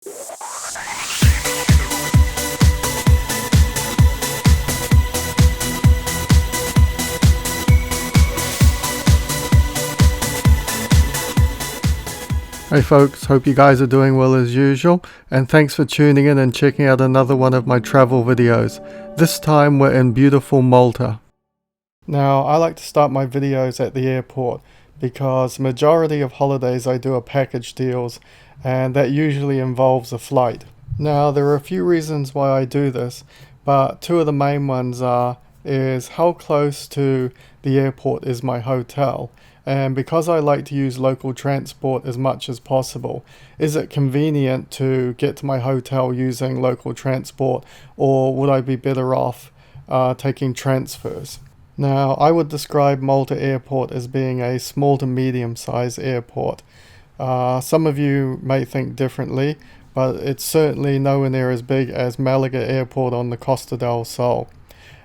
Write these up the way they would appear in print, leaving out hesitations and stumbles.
Hey folks, hope you guys are doing well as usual, and thanks for tuning in and checking out another one of my travel videos. This time we're in beautiful Malta. Now, I like to start my videos at the airport because majority of holidays I do are package deals, and that usually involves a flight. Now, there are a few reasons why I do this, but two of the main ones is how close to the airport is my hotel. And because I like to use local transport as much as possible, is it convenient to get to my hotel using local transport, or would I be better off taking transfers? Now, I would describe Malta Airport as being a small to medium-sized airport. Some of you may think differently, but it's certainly nowhere near as big as Malaga Airport on the Costa del Sol.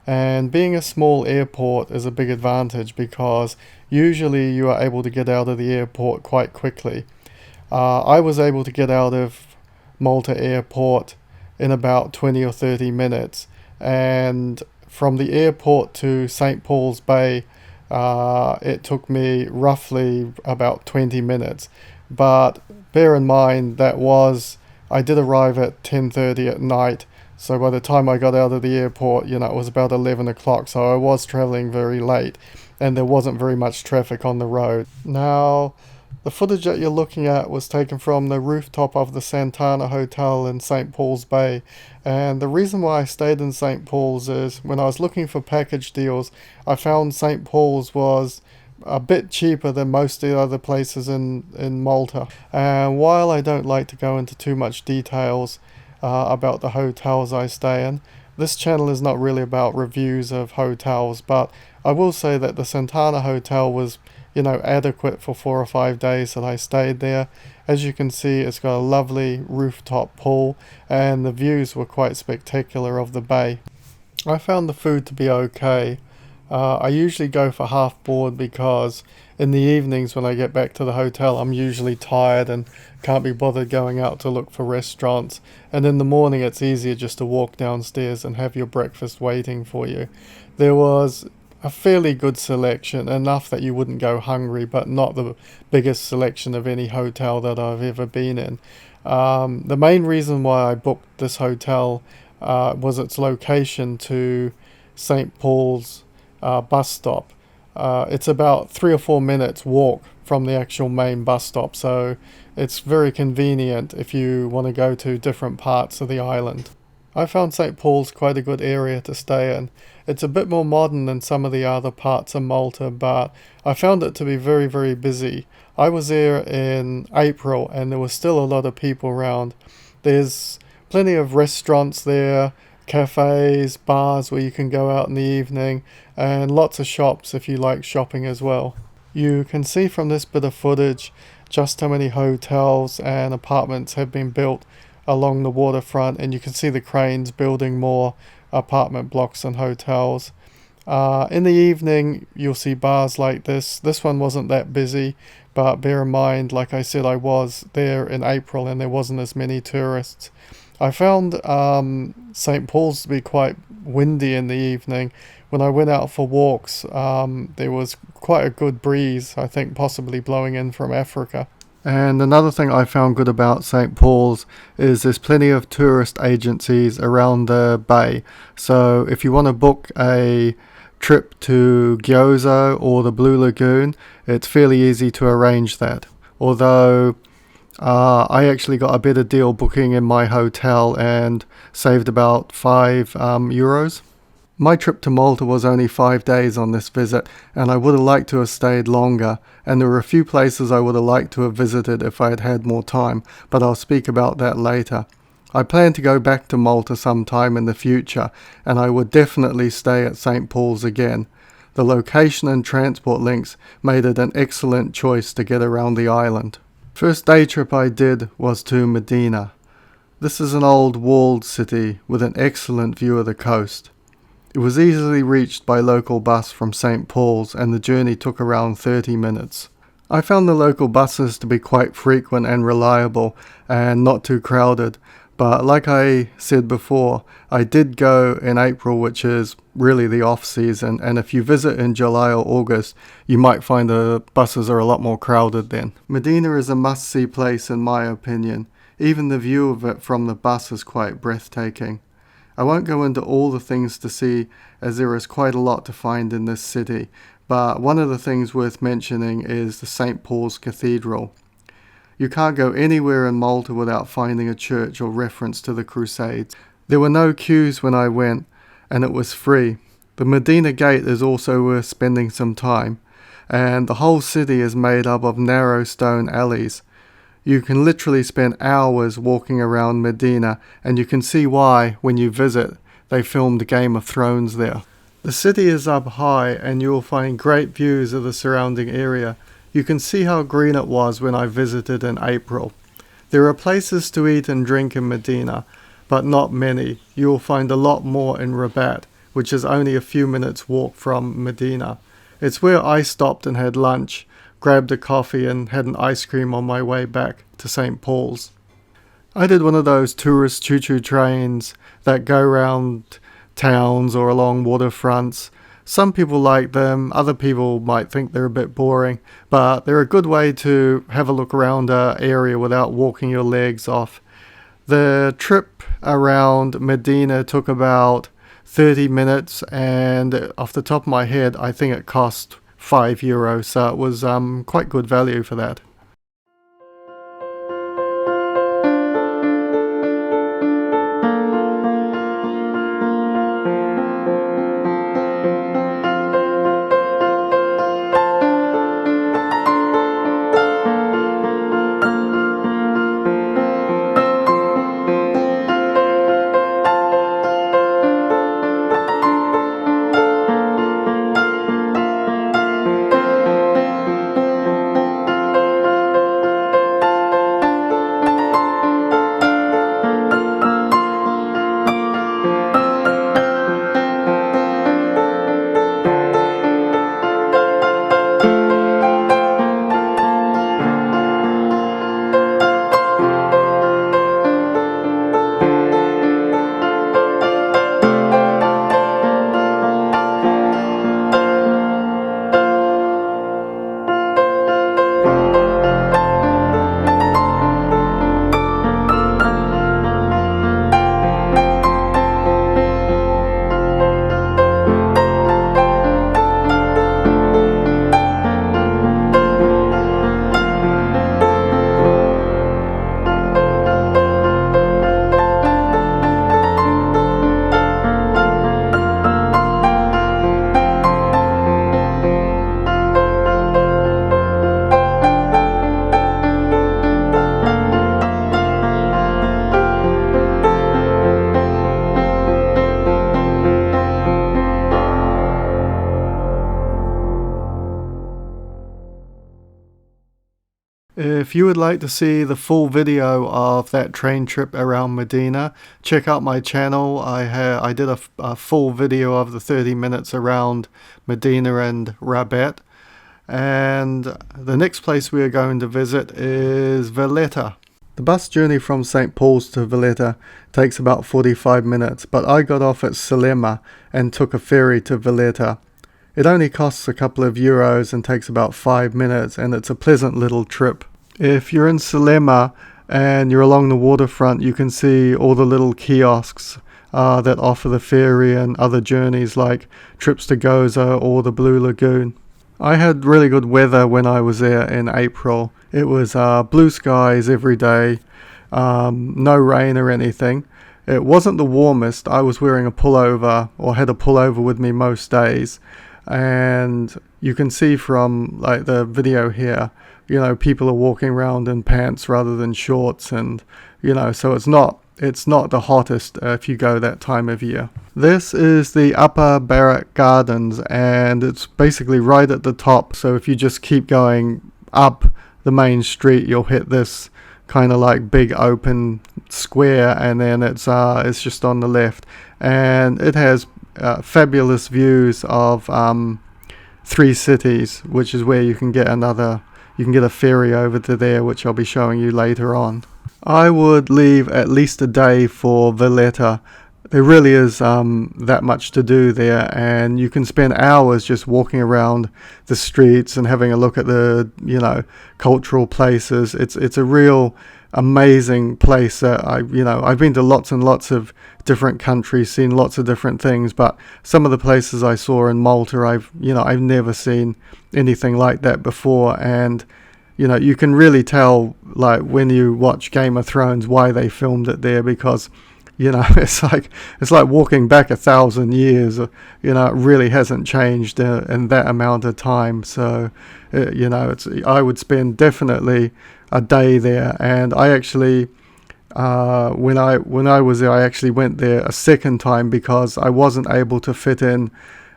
And being a small airport is a big advantage because usually you are able to get out of the airport quite quickly. I was able to get out of Malta Airport in about 20 or 30 minutes, and from the airport to St. Paul's Bay it took me roughly about 20 minutes. But bear in mind I did arrive at 10:30 at night. So by the time I got out of the airport, it was about 11 o'clock. So I was traveling very late and there wasn't very much traffic on the road. Now, the footage that you're looking at was taken from the rooftop of the Santana Hotel in St. Paul's Bay. And the reason why I stayed in St. Paul's is when I was looking for package deals, I found St. Paul's was a bit cheaper than most of the other places in Malta. And while I don't like to go into too much details about the hotels I stay in, this channel is not really about reviews of hotels, but I will say that the Santana Hotel was adequate for 4 or 5 days that I stayed there. As you can see, it's got a lovely rooftop pool and the views were quite spectacular of the bay. I found the food to be okay. I usually go for half board because in the evenings when I get back to the hotel I'm usually tired and can't be bothered going out to look for restaurants, and in the morning it's easier just to walk downstairs and have your breakfast waiting for you. There was a fairly good selection, enough that you wouldn't go hungry, but not the biggest selection of any hotel that I've ever been in. The main reason why I booked this hotel was its location to St. Paul's bus stop. It's about 3 or 4 minutes walk from the actual main bus stop, so it's very convenient if you want to go to different parts of the island. I found St. Paul's quite a good area to stay in. It's a bit more modern than some of the other parts of Malta, but I found it to be very, very busy. I was there in April and there was still a lot of people around. There's plenty of restaurants there, cafes, bars where you can go out in the evening, and lots of shops if you like shopping as well. You can see from this bit of footage just how many hotels and apartments have been built along the waterfront, and you can see the cranes building more apartment blocks and hotels. In the evening you'll see bars like this. This one wasn't that busy, but bear in mind, like I said, I was there in April and there wasn't as many tourists. I found St. Paul's to be quite windy in the evening. When I went out for walks, there was quite a good breeze, I think possibly blowing in from Africa. And another thing I found good about St. Paul's is there's plenty of tourist agencies around the bay. So if you want to book a trip to Gozo or the Blue Lagoon, it's fairly easy to arrange that. Although I actually got a better deal booking in my hotel and saved about €5. My trip to Malta was only 5 days on this visit, and I would have liked to have stayed longer, and there were a few places I would have liked to have visited if I had had more time, but I'll speak about that later. I plan to go back to Malta sometime in the future, and I would definitely stay at St. Paul's again. The location and transport links made it an excellent choice to get around the island. First day trip I did was to Mdina. This is an old walled city with an excellent view of the coast. It was easily reached by local bus from St. Paul's, and the journey took around 30 minutes. I found the local buses to be quite frequent and reliable and not too crowded, but like I said before, I did go in April, which is really the off season, and if you visit in July or August, you might find the buses are a lot more crowded then. Mdina is a must-see place in my opinion. Even the view of it from the bus is quite breathtaking. I won't go into all the things to see as there is quite a lot to find in this city, but one of the things worth mentioning is the St. Paul's Cathedral. You can't go anywhere in Malta without finding a church or reference to the Crusades. There were no queues when I went, and it was free. The Mdina Gate is also worth spending some time, and the whole city is made up of narrow stone alleys. You can literally spend hours walking around Mdina, and you can see why when you visit. They filmed Game of Thrones there. The city is up high, and you will find great views of the surrounding area. You can see how green it was when I visited in April. There are places to eat and drink in Mdina, but not many. You will find a lot more in Rabat, which is only a few minutes walk from Mdina. It's where I stopped and had lunch, grabbed a coffee and had an ice cream on my way back to St. Paul's. I did one of those tourist choo-choo trains that go around towns or along waterfronts. Some people like them, other people might think they're a bit boring, but they're a good way to have a look around an area without walking your legs off. The trip around Mdina took about 30 minutes, and off the top of my head I think it cost €5, so it was quite good value for that. If you would like to see the full video of that train trip around Mdina, check out my channel. I did a full video of the 30 minutes around Mdina and Rabat. And the next place we are going to visit is Valletta. The bus journey from St. Paul's to Valletta takes about 45 minutes, but I got off at Sliema and took a ferry to Valletta. It only costs a couple of euros and takes about 5 minutes, and it's a pleasant little trip. If you're in Sliema and you're along the waterfront, you can see all the little kiosks that offer the ferry and other journeys like trips to Gozo or the Blue Lagoon. I had really good weather when I was there in April. It was blue skies every day, no rain or anything. It wasn't the warmest. I was wearing a pullover, or had a pullover with me most days. And you can see from like the video here, you know, people are walking around in pants rather than shorts, and you know, so it's not the hottest if you go that time of year. This is the Upper Barrack Gardens, and it's basically right at the top, so if you just keep going up the main street, you'll hit this kind of like big open square, and then it's just on the left, and it has fabulous views of 3 cities, which is where you can get another you can get a ferry over to there, which I'll be showing you later on. I would leave at least a day for Valletta. There really is that much to do there, and you can spend hours just walking around the streets and having a look at the, cultural places. It's a real amazing place that I've been to lots and lots of different countries, seen lots of different things, but some of the places I saw in Malta, I've never seen anything like that before. And you can really tell, like, when you watch Game of Thrones, why they filmed it there, because it's like walking back 1,000 years. It really hasn't changed in that amount of time. So I would spend definitely a day there. And I actually when I was there, I actually went there a second time because I wasn't able to fit in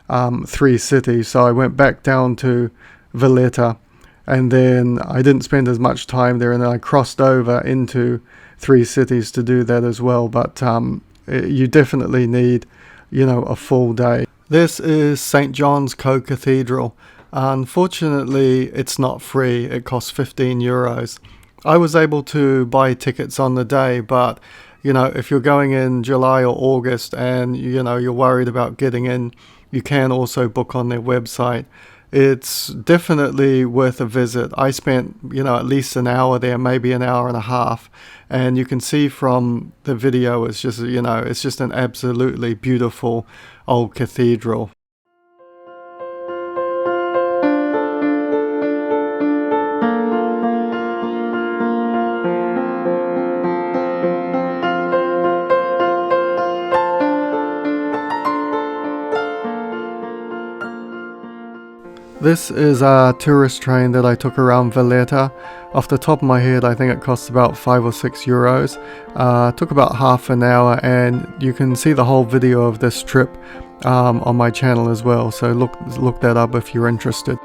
3 cities. So I went back down to Valletta, and then I didn't spend as much time there, and then I crossed over into 3 cities to do that as well. But you definitely need, a full day. This is St. John's Co-Cathedral. Unfortunately, it's not free. It costs 15 euros. I was able to buy tickets on the day, but if you're going in July or August and you're worried about getting in, you can also book on their website. It's definitely worth a visit. I spent, at least an hour there, maybe an hour and a half. And you can see from the video, it's just an absolutely beautiful old cathedral. This is a tourist train that I took around Valletta. Off the top of my head, I think it costs about 5 or 6 euros. Took about half an hour, and you can see the whole video of this trip on my channel as well. So look that up if you're interested.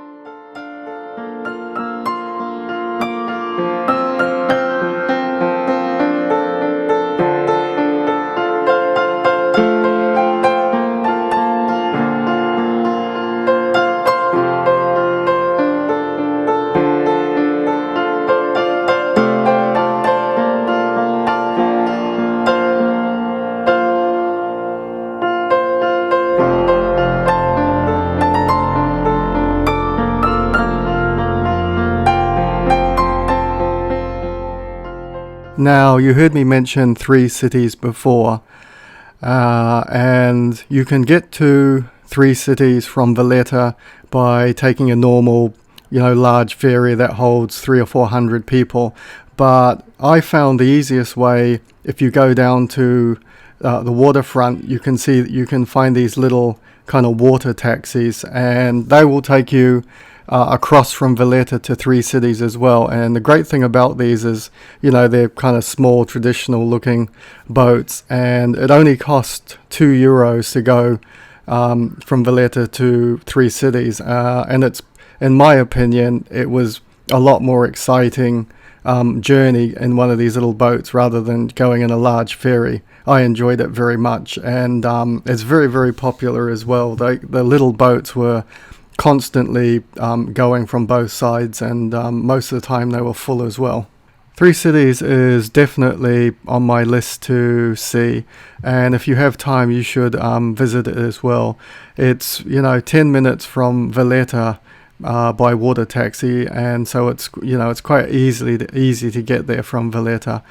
Now, you heard me mention 3 cities before, and you can get to 3 cities from Valletta by taking a normal, large ferry that holds 300 or 400 people. But I found the easiest way, if you go down to the waterfront, you can find these little kind of water taxis, and they will take you across from Valletta to 3 cities as well. And the great thing about these is, they're kind of small, traditional looking boats, and it only cost 2 euros to go from Valletta to 3 cities. And it's, in my opinion, it was a lot more exciting journey in one of these little boats rather than going in a large ferry. I enjoyed it very much, and it's very, very popular as well. The little boats were constantly going from both sides, and most of the time they were full as well. 3 cities is definitely on my list to see, and if you have time you should visit it as well. It's 10 minutes from Valletta by water taxi, and so it's quite easy to get there from Valletta.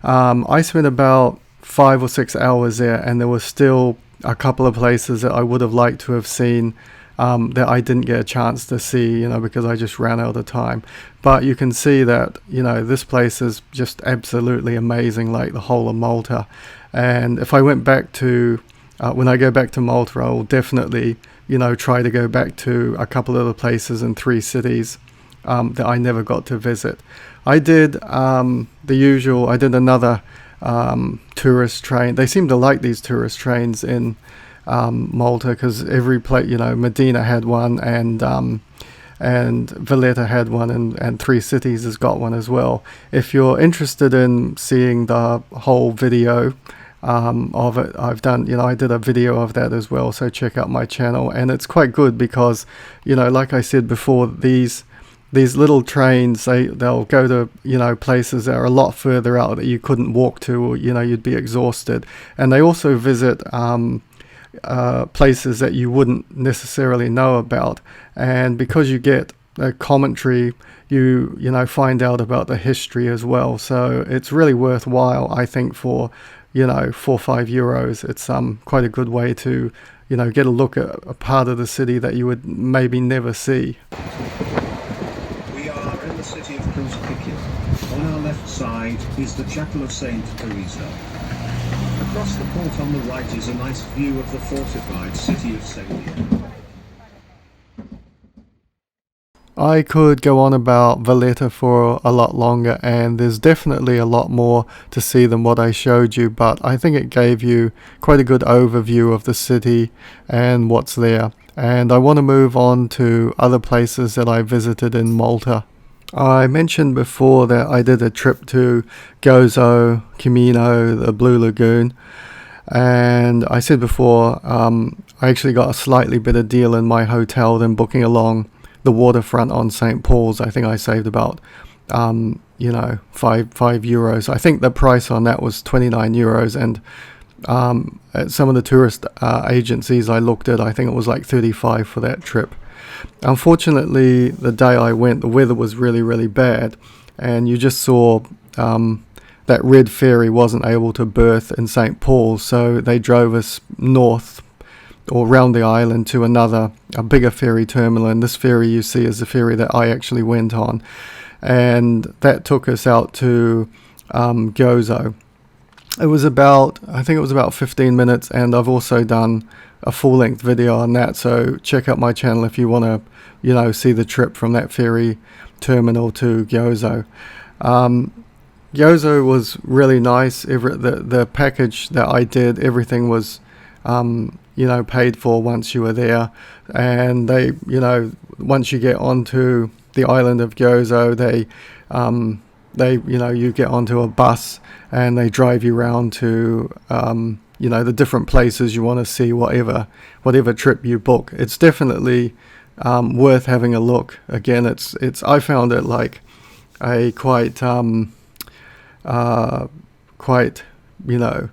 I spent about 5 or 6 hours there, and there was still a couple of places that I would have liked to have seen that I didn't get a chance to see, because I just ran out of time. But you can see that, this place is just absolutely amazing, like the whole of Malta. And if I went back to, when I go back to Malta, I will definitely, try to go back to a couple of the places in 3 cities that I never got to visit. I did the usual, I did another tourist train. They seem to like these tourist trains in Malta, because every place, Mdina had one, and Valletta had one, and 3 cities has got one as well. If you're interested in seeing the whole video of it, I've done, I did a video of that as well, so check out my channel. And it's quite good because, like I said before, these these little trains, they'll go to, you know, places that are a lot further out that you couldn't walk to, or, you know, you'd be exhausted. And they also visit places that you wouldn't necessarily know about. And because you get a commentary, you know, find out about the history as well. So it's really worthwhile, I think, for, you know, 4 or 5 euros. It's quite a good way to, you know, get a look at a part of the city that you would maybe never see. We are in the city of Gozo. On our left side is the Chapel of Saint Teresa. Across the port on the right is a nice view of the fortified city of Sliema. I could go on about Valletta for a lot longer, and there's definitely a lot more to see than what I showed you, but I think it gave you quite a good overview of the city and what's there. And I want to move on to other places that I visited in Malta. I mentioned before that I did a trip to Gozo, Camino, the Blue Lagoon, and I said before I actually got a slightly better deal in my hotel than booking along the waterfront on St. Paul's. I think I saved about, you know, 5 euros. I think the price on that was 29 euros. And at some of the tourist agencies I looked at, I think it was like 35 for that trip. Unfortunately, the day I went, the weather was really, really bad. And you just saw that red ferry wasn't able to berth in St. Paul's. So they drove us north or round the island to a bigger ferry terminal, and this ferry you see is the ferry that I actually went on, and that took us out to Gozo. I think it was about 15 minutes, and I've also done a full-length video on that, so check out my channel if you want to, you know, see the trip from that ferry terminal to Gozo. Gozo was really nice. The package that I did, everything was you know, paid for once you were there, and they, you know, once you get onto the island of Gozo, they, you know, you get onto a bus and they drive you around to, you know, the different places you want to see, whatever trip you book. It's definitely worth having a look. Again, I found it like a quite, you know,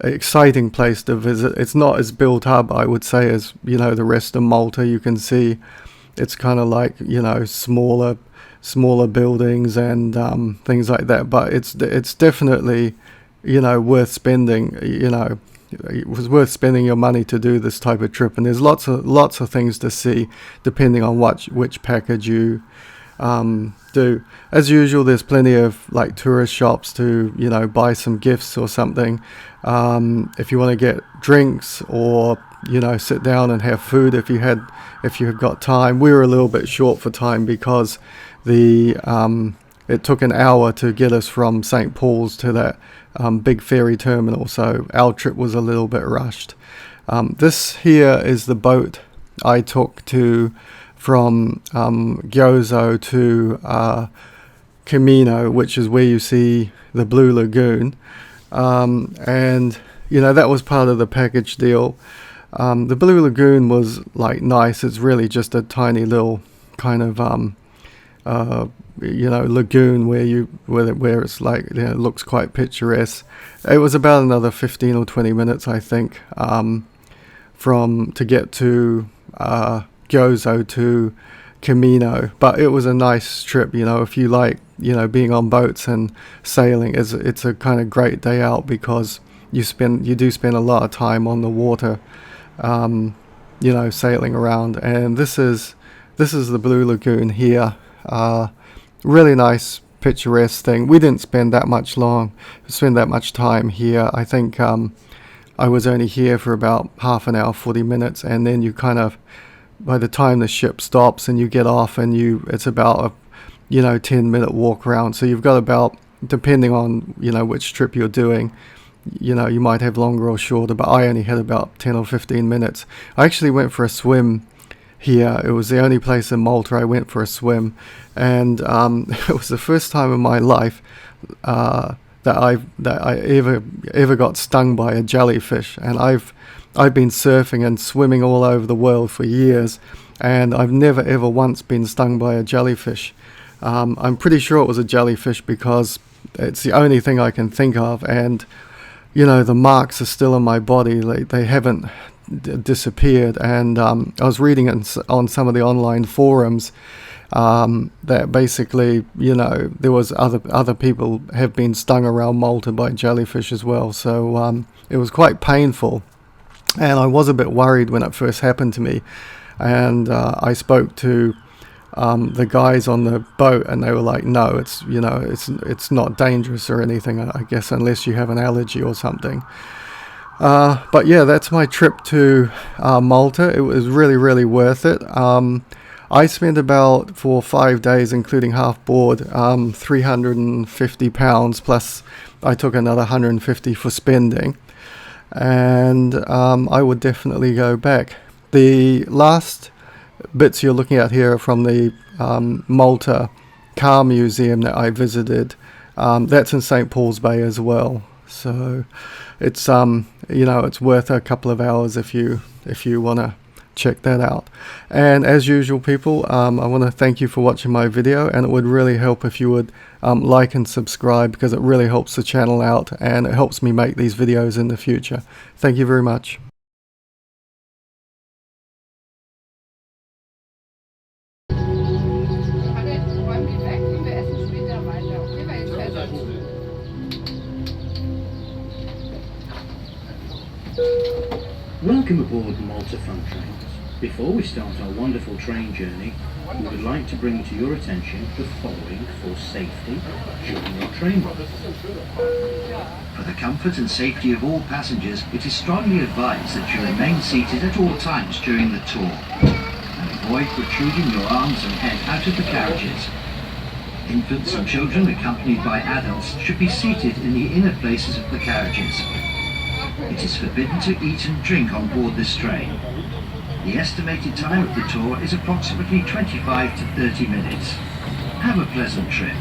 exciting place to visit. It's not as built up, I would say, as, you know, the rest of Malta. You can see it's kind of like, you know, smaller buildings and things like that, but it's definitely, you know, worth spending. You know, it was worth spending your money to do this type of trip, and there's lots of things to see depending on which package you do. As usual, there's plenty of like tourist shops to, you know, buy some gifts or something. If you want to get drinks, or, you know, sit down and have food if you've got time. We were a little bit short for time because it took an hour to get us from St. Paul's to that big ferry terminal, so our trip was a little bit rushed. This here is the boat I took from Gozo to Camino, which is where you see the Blue Lagoon, and, you know, that was part of the package deal. The Blue Lagoon was like nice. It's really just a tiny little kind of you know, lagoon where it's like, you know, it looks quite picturesque. It was about another 15 or 20 minutes, I think, to get to Gozo to Camino, but it was a nice trip. You know, if you like, you know, being on boats and sailing, it's a kind of great day out, because you do spend a lot of time on the water, you know, sailing around. And this is the Blue Lagoon here. Really nice, picturesque thing. We didn't spend that much time here. I think I was only here for about half an hour, 40 minutes, and then you kind of, by the time the ship stops and you get off, and it's about a, you know, 10-minute walk around. So you've got about, depending on, you know, which trip you're doing, you know, you might have longer or shorter, but I only had about 10 or 15 minutes. I actually went for a swim here. It was the only place in Malta I went for a swim, and it was the first time in my life that I ever got stung by a jellyfish. And I've been surfing and swimming all over the world for years, and I've never ever once been stung by a jellyfish. I'm pretty sure it was a jellyfish because it's the only thing I can think of, and you know, the marks are still in my body. They haven't disappeared. And I was reading it on some of the online forums that basically, you know, there was other people have been stung around Malta by jellyfish as well. So it was quite painful, and I was a bit worried when it first happened to me. And I spoke to the guys on the boat, and they were like, no, it's, you know, it's not dangerous or anything, I guess, unless you have an allergy or something. But yeah, that's my trip to Malta. It was really, really worth it. I spent about, for 5 days, including half board, £350, plus I took another 150 for spending, and I would definitely go back. The last bits you're looking at here are from the Malta Car Museum that I visited. That's in St. Paul's Bay as well. So it's you know, it's worth a couple of hours if you want to check that out. And as usual, people, I want to thank you for watching my video, and it would really help if you would like and subscribe, because it really helps the channel out and it helps me make these videos in the future. Thank you very much. Welcome aboard Malta Fun Trains. Before we start our wonderful train journey, we would like to bring to your attention the following for safety during your train ride. For the comfort and safety of all passengers, it is strongly advised that you remain seated at all times during the tour and avoid protruding your arms and head out of the carriages. Infants and children accompanied by adults should be seated in the inner places of the carriages. It is forbidden to eat and drink on board this train. The estimated time of the tour is approximately 25 to 30 minutes. Have a pleasant trip.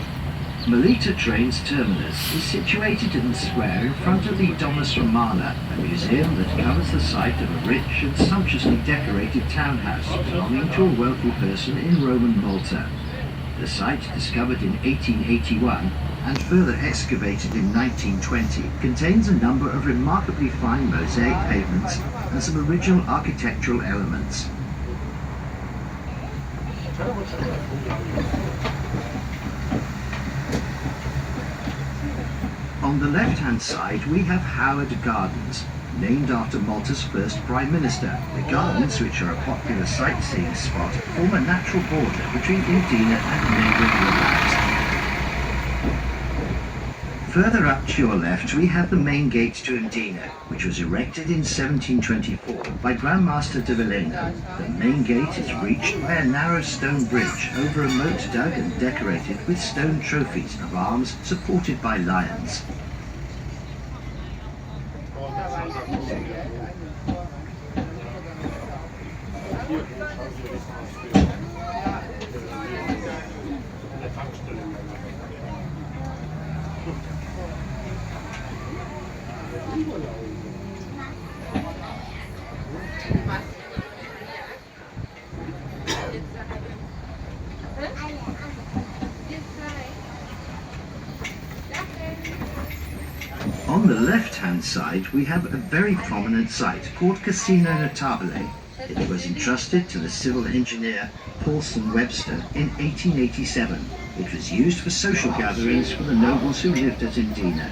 Melita Trains Terminus is situated in the square in front of the Domus Romana, a museum that covers the site of a rich and sumptuously decorated townhouse belonging to a wealthy person in Roman Malta. The site, discovered in 1881 and further excavated in 1920, contains a number of remarkably fine mosaic pavements and some original architectural elements. On the left-hand side we have Howard Gardens, named after Malta's first Prime Minister. The gardens, which are a popular sightseeing spot, form a natural border between Mdina and neighbouring Valletta. Further up to your left we have the main gate to Mdina, which was erected in 1724 by Grand Master de Valletta. The main gate is reached by a narrow stone bridge over a moat dug and decorated with stone trophies of arms supported by lions. On the left-hand side we have a very prominent site called Casino Notabile. It was entrusted to the civil engineer Paulson Webster in 1887. It was used for social gatherings for the nobles who lived at Mdina.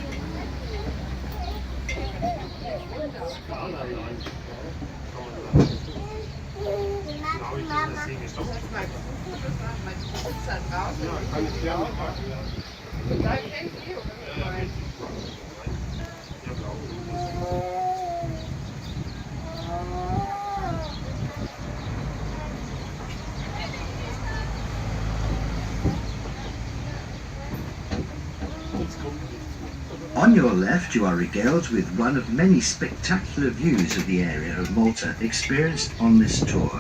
On your left you are regaled with one of many spectacular views of the area of Malta experienced on this tour.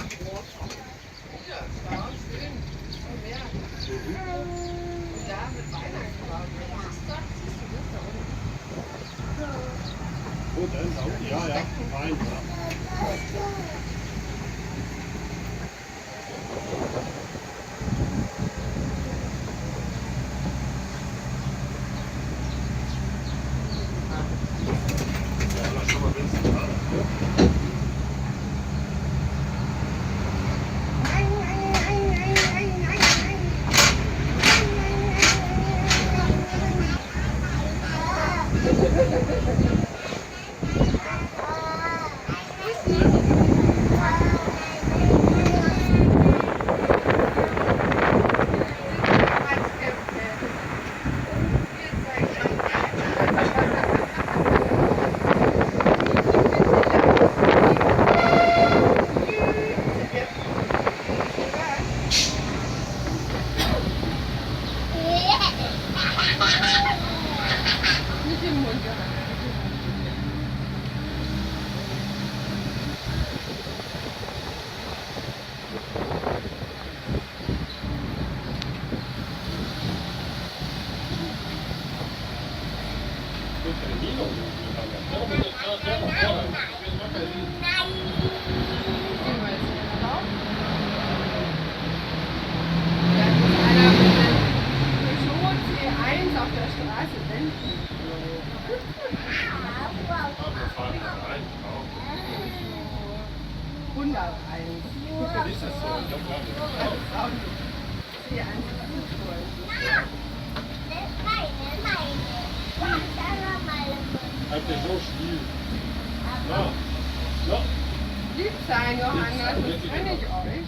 Lieb sein, Johanna, das kenne ich euch.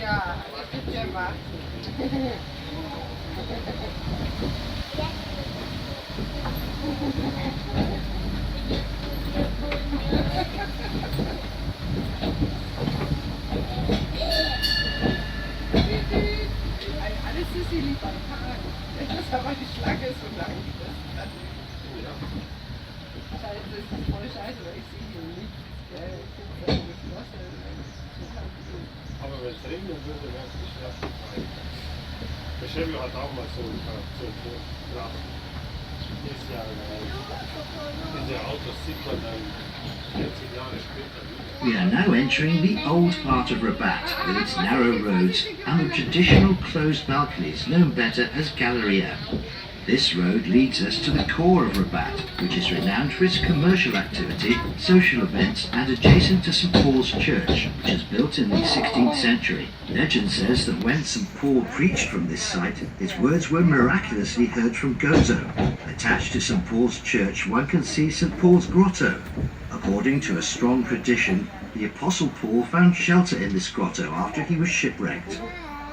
Ja, das ist ja wahr. Alles ist sie lieb am Tag. Das ist aber die Schlange so lang. Scheiße, das ist voll scheiße, weil ich sehe hier nicht. Ich bin so geschlossen. Aber wenn es regnen würde, wäre es nicht erst frei. Der Chevy hat auch mal so gedacht. Diese Autos sieht man dann 40 Jahre später wieder. We are now entering the old part of Rabat with its narrow roads and the traditional closed balconies known better as Galleria. This road leads us to the core of Rabat, which is renowned for its commercial activity, social events and adjacent to St Paul's Church, which was built in the 16th century. Legend says that when St Paul preached from this site, his words were miraculously heard from Gozo. Attached to St Paul's Church one can see St Paul's Grotto. According to a strong tradition, the Apostle Paul found shelter in this grotto after he was shipwrecked.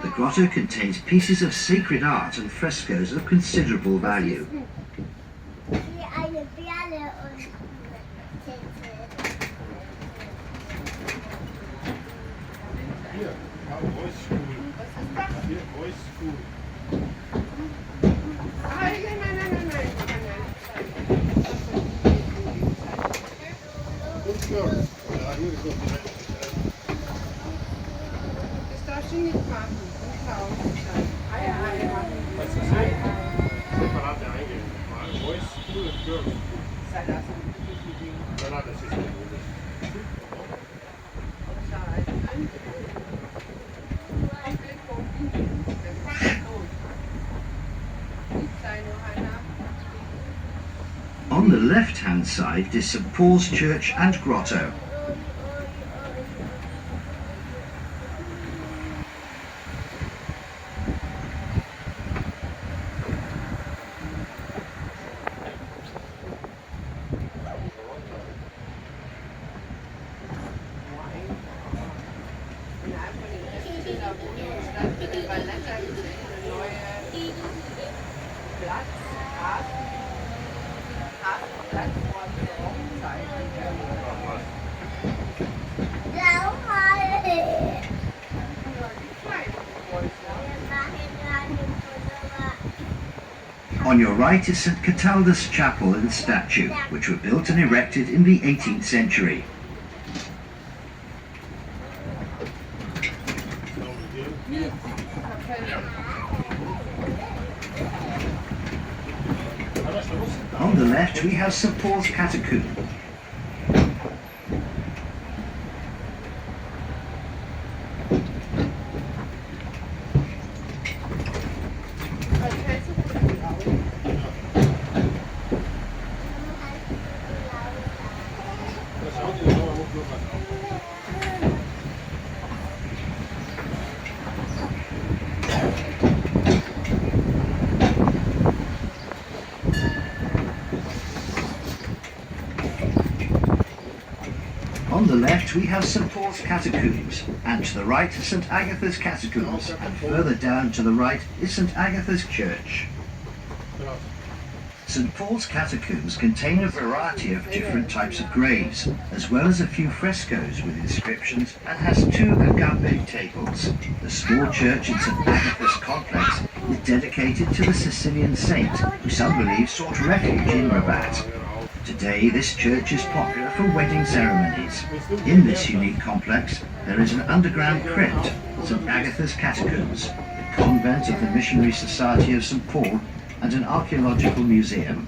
The grotto contains pieces of sacred art and frescoes of considerable value. Hier, Voice School. Hier, Voice School. Good girl. Ja, hier ist so direkt. Das darfst du nicht machen. Das Was ist das? Separat eingehen. Voice School and Girls School. Nein, das ist nicht gut. On the left-hand side is St Paul's Church and Grotto. Valletta gesehen, eine neue Platz, Hafenplatz von der Hochzeit. On your right is St Catalda's Chapel and statue, which were built and erected in the 18th century. On the left we have St Paul's Catacomb. On the left we have St Paul's Catacombs, and to the right St Agatha's Catacombs, and further down to the right is St Agatha's Church. St Paul's Catacombs contain a variety of different types of graves, as well as a few frescoes with inscriptions, and has 2 agape tables. The small church in St Agatha's complex is dedicated to the Sicilian saint, who some believe sought refuge in Rabat. Today this church is popular for wedding ceremonies. In this unique complex there is an underground crypt, St Agatha's Catacombs, the convent of the Missionary Society of St Paul, and an archaeological museum.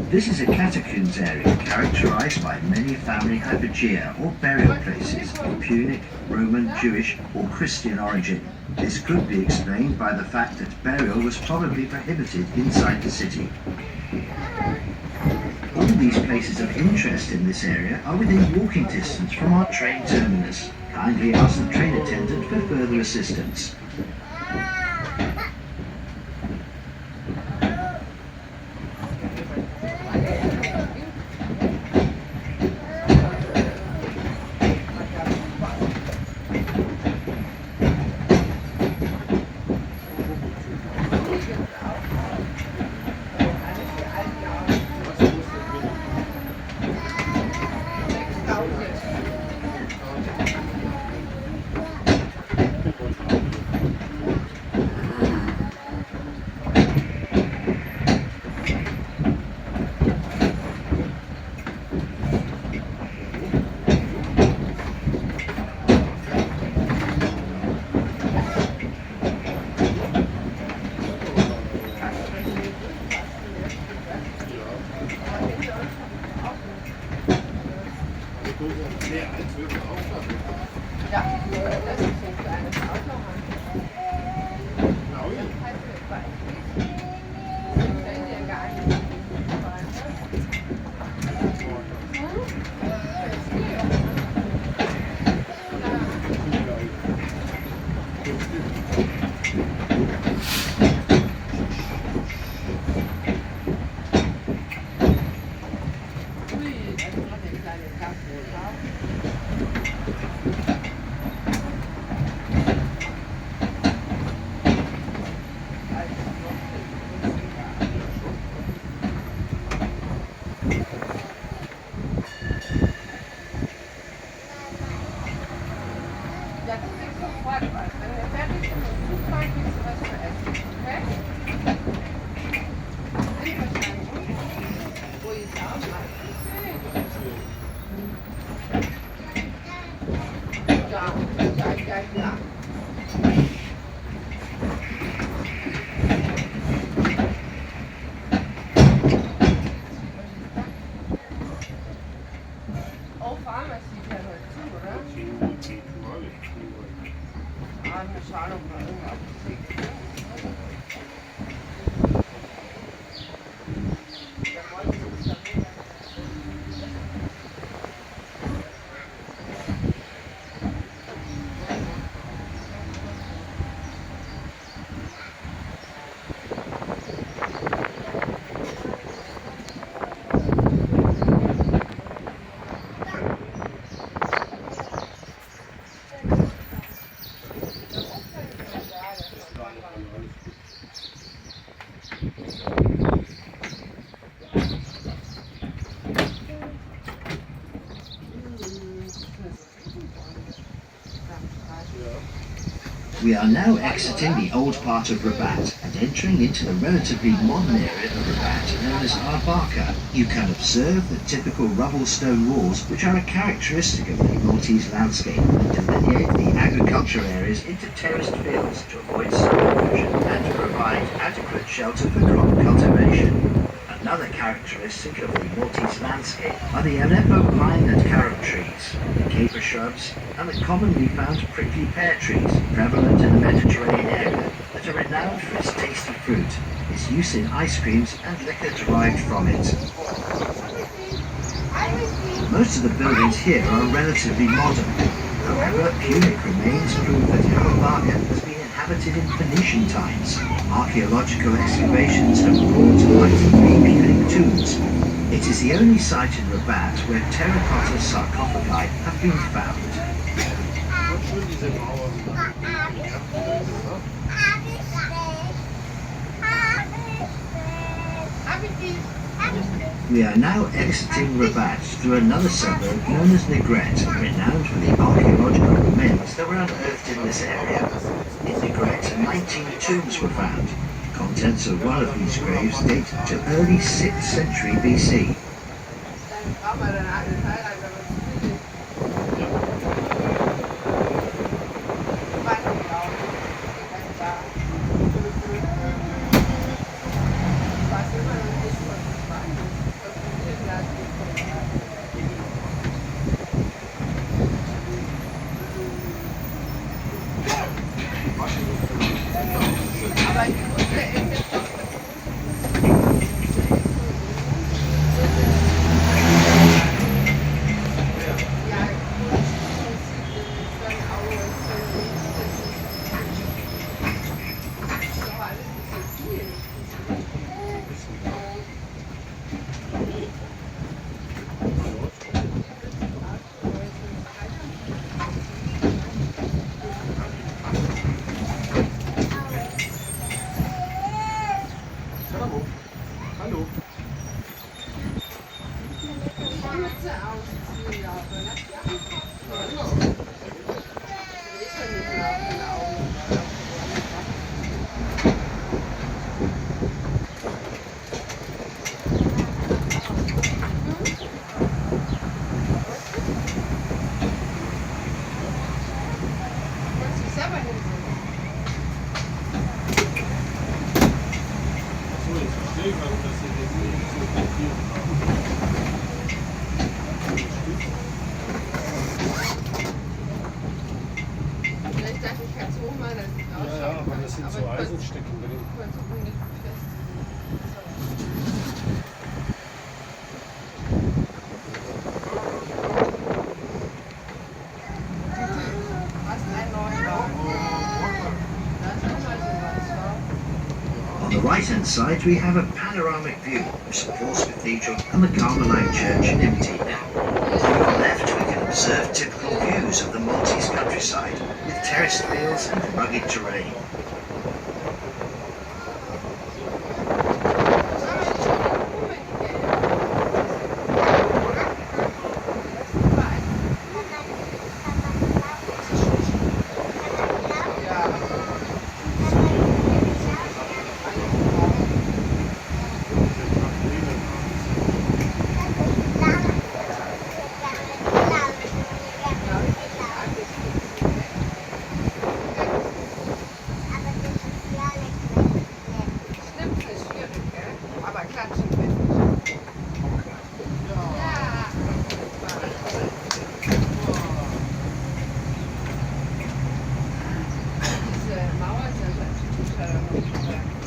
This is a catacombs area characterized by many family hypogea or burial places of Punic, Roman, Jewish or Christian origin. This could be explained by the fact that burial was probably prohibited inside the city. All these places of interest in this area are within walking distance from our train terminus. Kindly ask the train attendant for further assistance. We are now exiting the old part of Rabat and entering into the relatively modern area of Rabat known as Arbarca. You can observe the typical rubble stone walls which are a characteristic of the Maltese landscape and delineate the agricultural areas into terraced fields to avoid submersion and to provide adequate shelter for crop cultivation. Another characteristic of the Maltese landscape are the Aleppo pine and carob trees, the caper shrubs, and the commonly found prickly pear trees prevalent in the Mediterranean area that are renowned for its tasty fruit, its use in ice creams and liquor derived from it. Most of the buildings here are relatively modern. However, Punic remains prove that Arbarca has been inhabited in Phoenician times. Archaeological excavations have brought to light 3 Punic tombs. It is the only site in Rabat where terracotta sarcophagi have been found. We are now exiting Rabat through another suburb known as Negret, renowned for the archaeological remains that were unearthed in this area. In Negret, 19 tombs were found. Contents of one of these graves date to early 6th century BC. Hallo. Hallo. Mütze ausziehen, ja, aber lass die anfassen. Ist ja nicht mehr auf den Augen. Kannst du selber hinsetzen? So, jetzt verstehe ich, warum das hier jetzt nicht so blockiert haben. Vielleicht dachte ich, kann es hochmachen, dass ich Ja, ausschauen ja, aber kann. das sind Aber so ich konnte- Eisenstecken drin. ich konnte es nicht befestigen. Fast ein Neubau. Das ist nochmal sowas, ja. On the right-hand side, we have a panoramic view of St Paul's Cathedral and the Carmelite Church in Mdina. On your left, we can observe typical views of the Maltese countryside, with terraced fields and rugged terrain. Schnipsen ist schwierig, gell? Aber klatschen will ich. Ja. Diese Mauern sind natürlich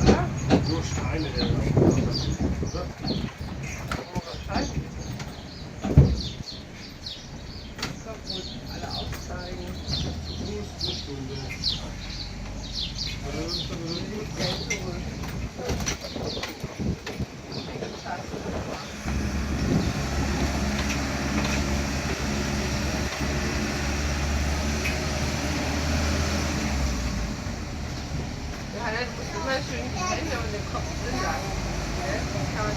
oder? Nur Steine, oder? Oh, wahrscheinlich. Kommt gut, alle aufzeigen. Eine Stunde. Geld zurück. Ja, das muss immer schön die Hände und den Kopf drin lassen. Gell? Das kann man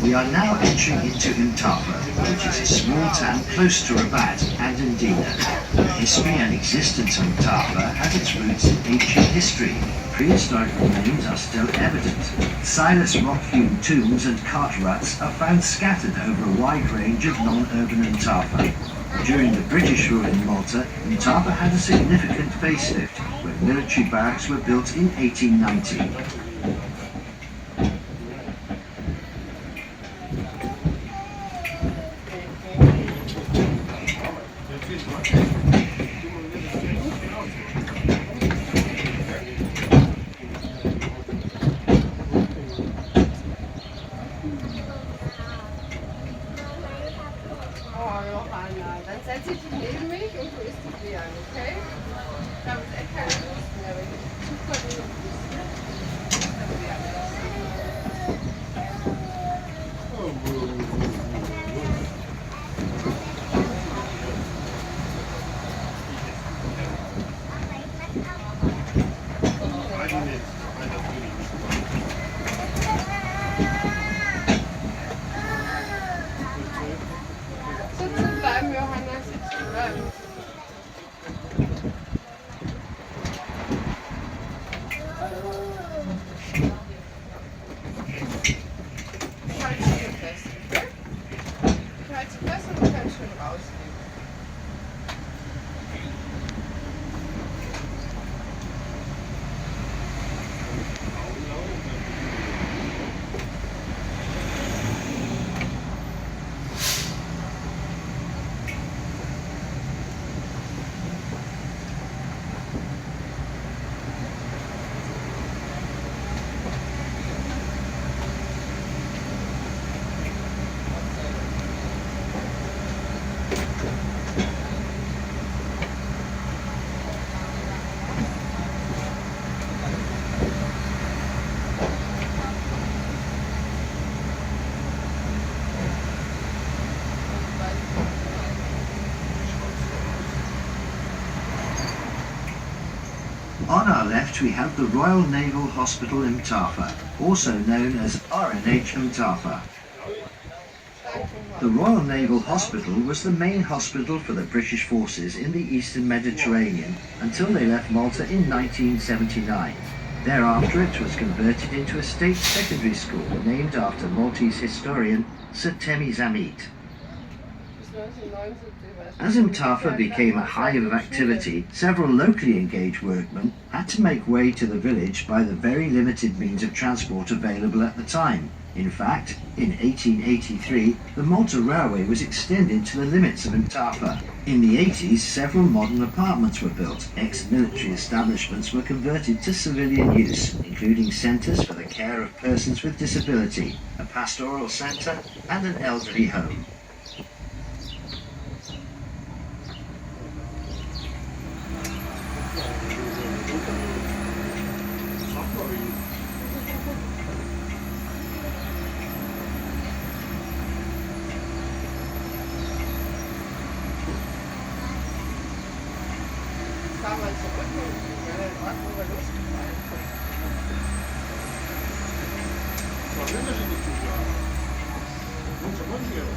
We are now entering into Mtapa, which is a small town close to Rabat and Mdina. The history and existence of Mtapa has its roots in ancient history. Prehistoric remains are still evident. Silas rock-hewn tombs and cart ruts are found scattered over a wide range of non-urban Mtapa. During the British rule in Malta, Mtapa had a significant facelift, where military barracks were built in 1890. Oh, Johanna, dann setze ich dich neben mich und du isst die Beeren, okay? Ich habe jetzt echt keine Lust mehr, wenn ich Zucker nehme und Sitzen bleiben, Johanna. On our left we have the Royal Naval Hospital in Mtafa, also known as RNH Mtafa. The Royal Naval Hospital was the main hospital for the British forces in the Eastern Mediterranean until they left Malta in 1979. Thereafter it was converted into a state secondary school named after Maltese historian Sir Temi Zamit. As Mtafa became a hive of activity, several locally engaged workmen had to make way to the village by the very limited means of transport available at the time. In fact, in 1883, the Malta Railway was extended to the limits of Mtafa. In the 80s, several modern apartments were built. Ex-military establishments were converted to civilian use, including centres for the care of persons with disability, a pastoral centre, and an elderly home. Damals zurück und den Ort, wo wir losgefahren sind. War unterschiedlich zu sagen. Und zum Beispiel.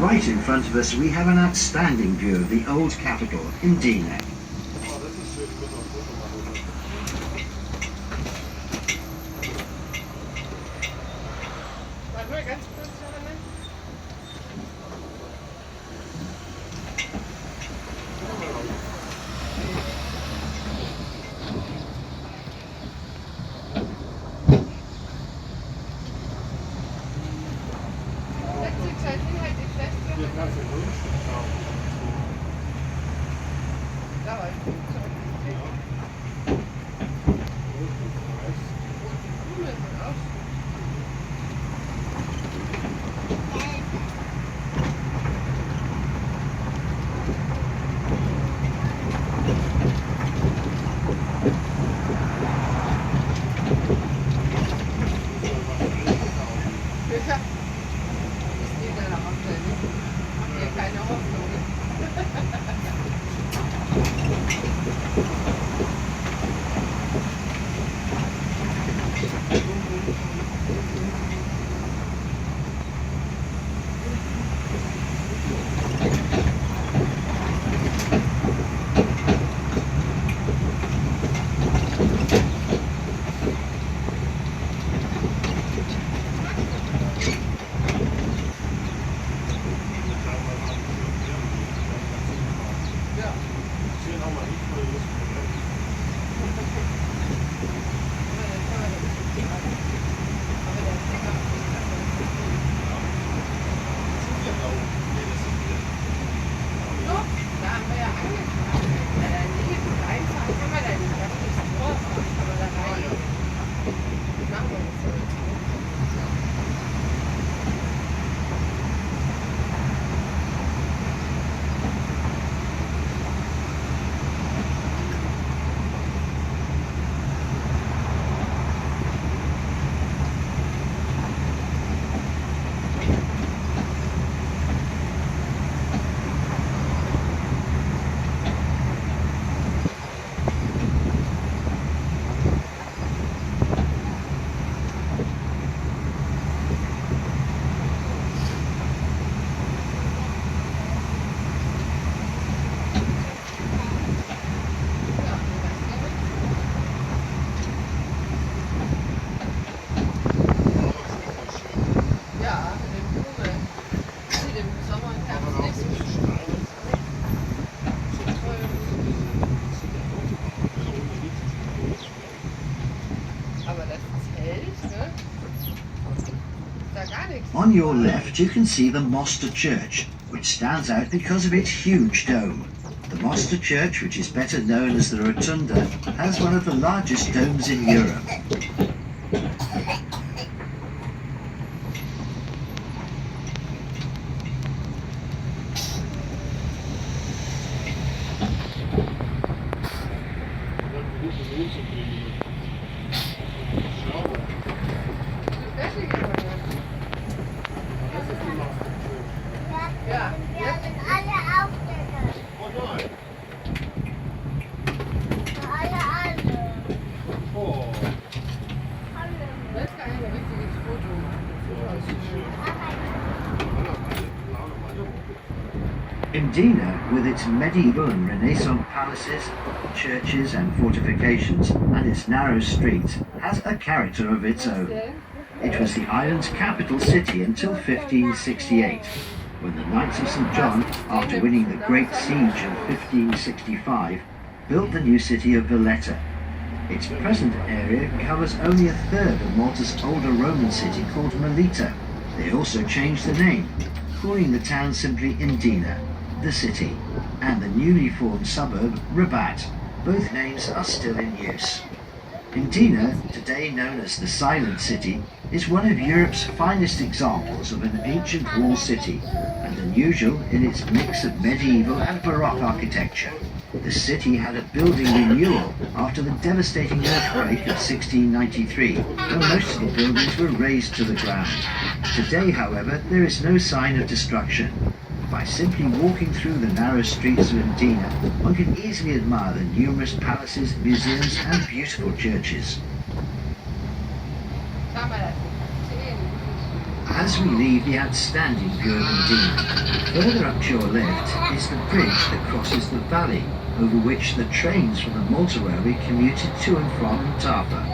Right in front of us we have an outstanding view of the old capital, Mdina. Oh, das ist schön. Ich muss noch ein Foto machen. Warte mal ganz kurz, Johanna. Hier kannst du wünschen. Keine Hoffnung. On your left you can see the Moster Church, which stands out because of its huge dome. The Moster Church, which is better known as the Rotunda, has one of the largest domes in Europe. Ja, jetzt alle aufstellen. Alle. Jetzt kann ich ein richtiges Foto Mdina, with its medieval and Renaissance palaces, churches and fortifications, and its narrow streets, has a character of its own. It was the island's capital city until 1568, when the Knights of St. John, after winning the Great Siege of 1565, built the new city of Valletta. Its present area covers only a third of Malta's older Roman city called Melita. They also changed the name, calling the town simply Mdina, the city, and the newly formed suburb Rabat. Both names are still in use. Mdina, today known as the Silent City, is one of Europe's finest examples of an ancient walled city, and unusual in its mix of medieval and Baroque architecture. The city had a building renewal after the devastating earthquake of 1693, when most of the buildings were razed to the ground. Today, however, there is no sign of destruction. By simply walking through the narrow streets of Mdina, one can easily admire the numerous palaces, museums and beautiful churches. As we leave the outstanding view of Mdina, further up to your left is the bridge that crosses the valley, over which the trains from the Malta Railway commuted to and from Tafa.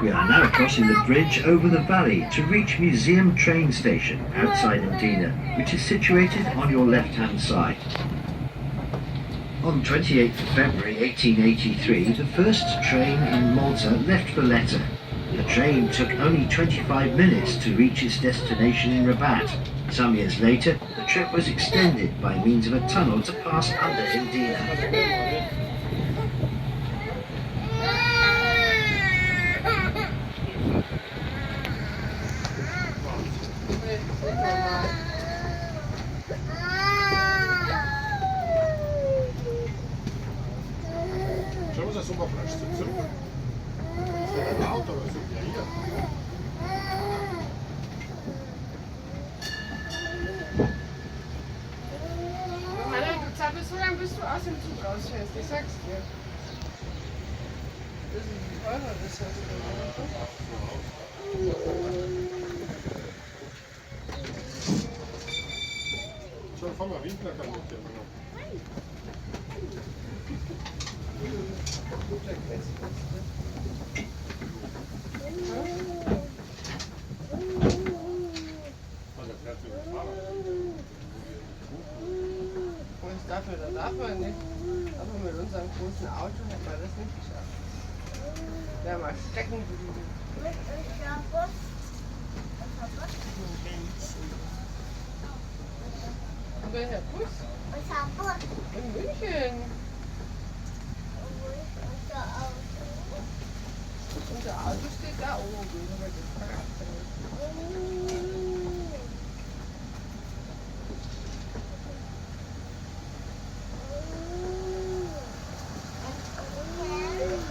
We are now crossing the bridge over the valley to reach Museum train station outside Mdina, which is situated on your left-hand side. On 28th February 1883, the first train in Malta left Valletta. The train took only 25 minutes to reach its destination in Rabat. Some years later, the trip was extended by means of a tunnel to pass under Mdina. mal. Čemu se suba prašiti? Crkve? Sve na auto, da su pjanja. Hanna, du zappelst so lange, bis du aus dem Zug rausfährst. Ich sag's dir. Das ist teurer, das heißt. Schon fahren wir Winkler kaputt hier. Also fährt sie mit Fahrrad. Und dafür, da darf man nicht. Aber mit unserem großen Auto hat man das nicht geschafft. Da mal stecken geblieben. Mit unserer Bus. Und welcher Bus? Unser Bus. In München. Unser Auto. Unser Auto steht da oben. Aber das verrate ich nicht.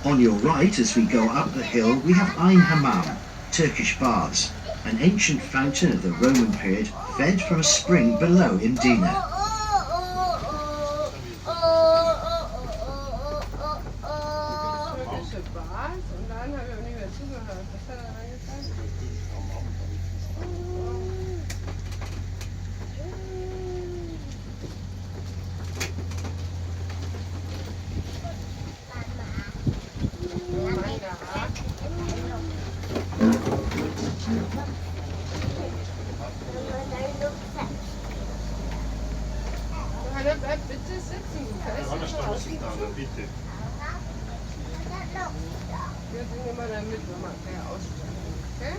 On your right, as we go up the hill, we have Ain Hammam, Turkish baths, an ancient fountain of the Roman period fed from a spring below Mdina. Türkische Bars und dann habe ich auch nicht mehr zugehört. Was hat er da gesagt? Hanna, bleib bitte sitzen. Du fällst Johanna, nicht stell raus. uns da, bitte. Wir sind immer damit, wenn man gleich aussteigen. Okay?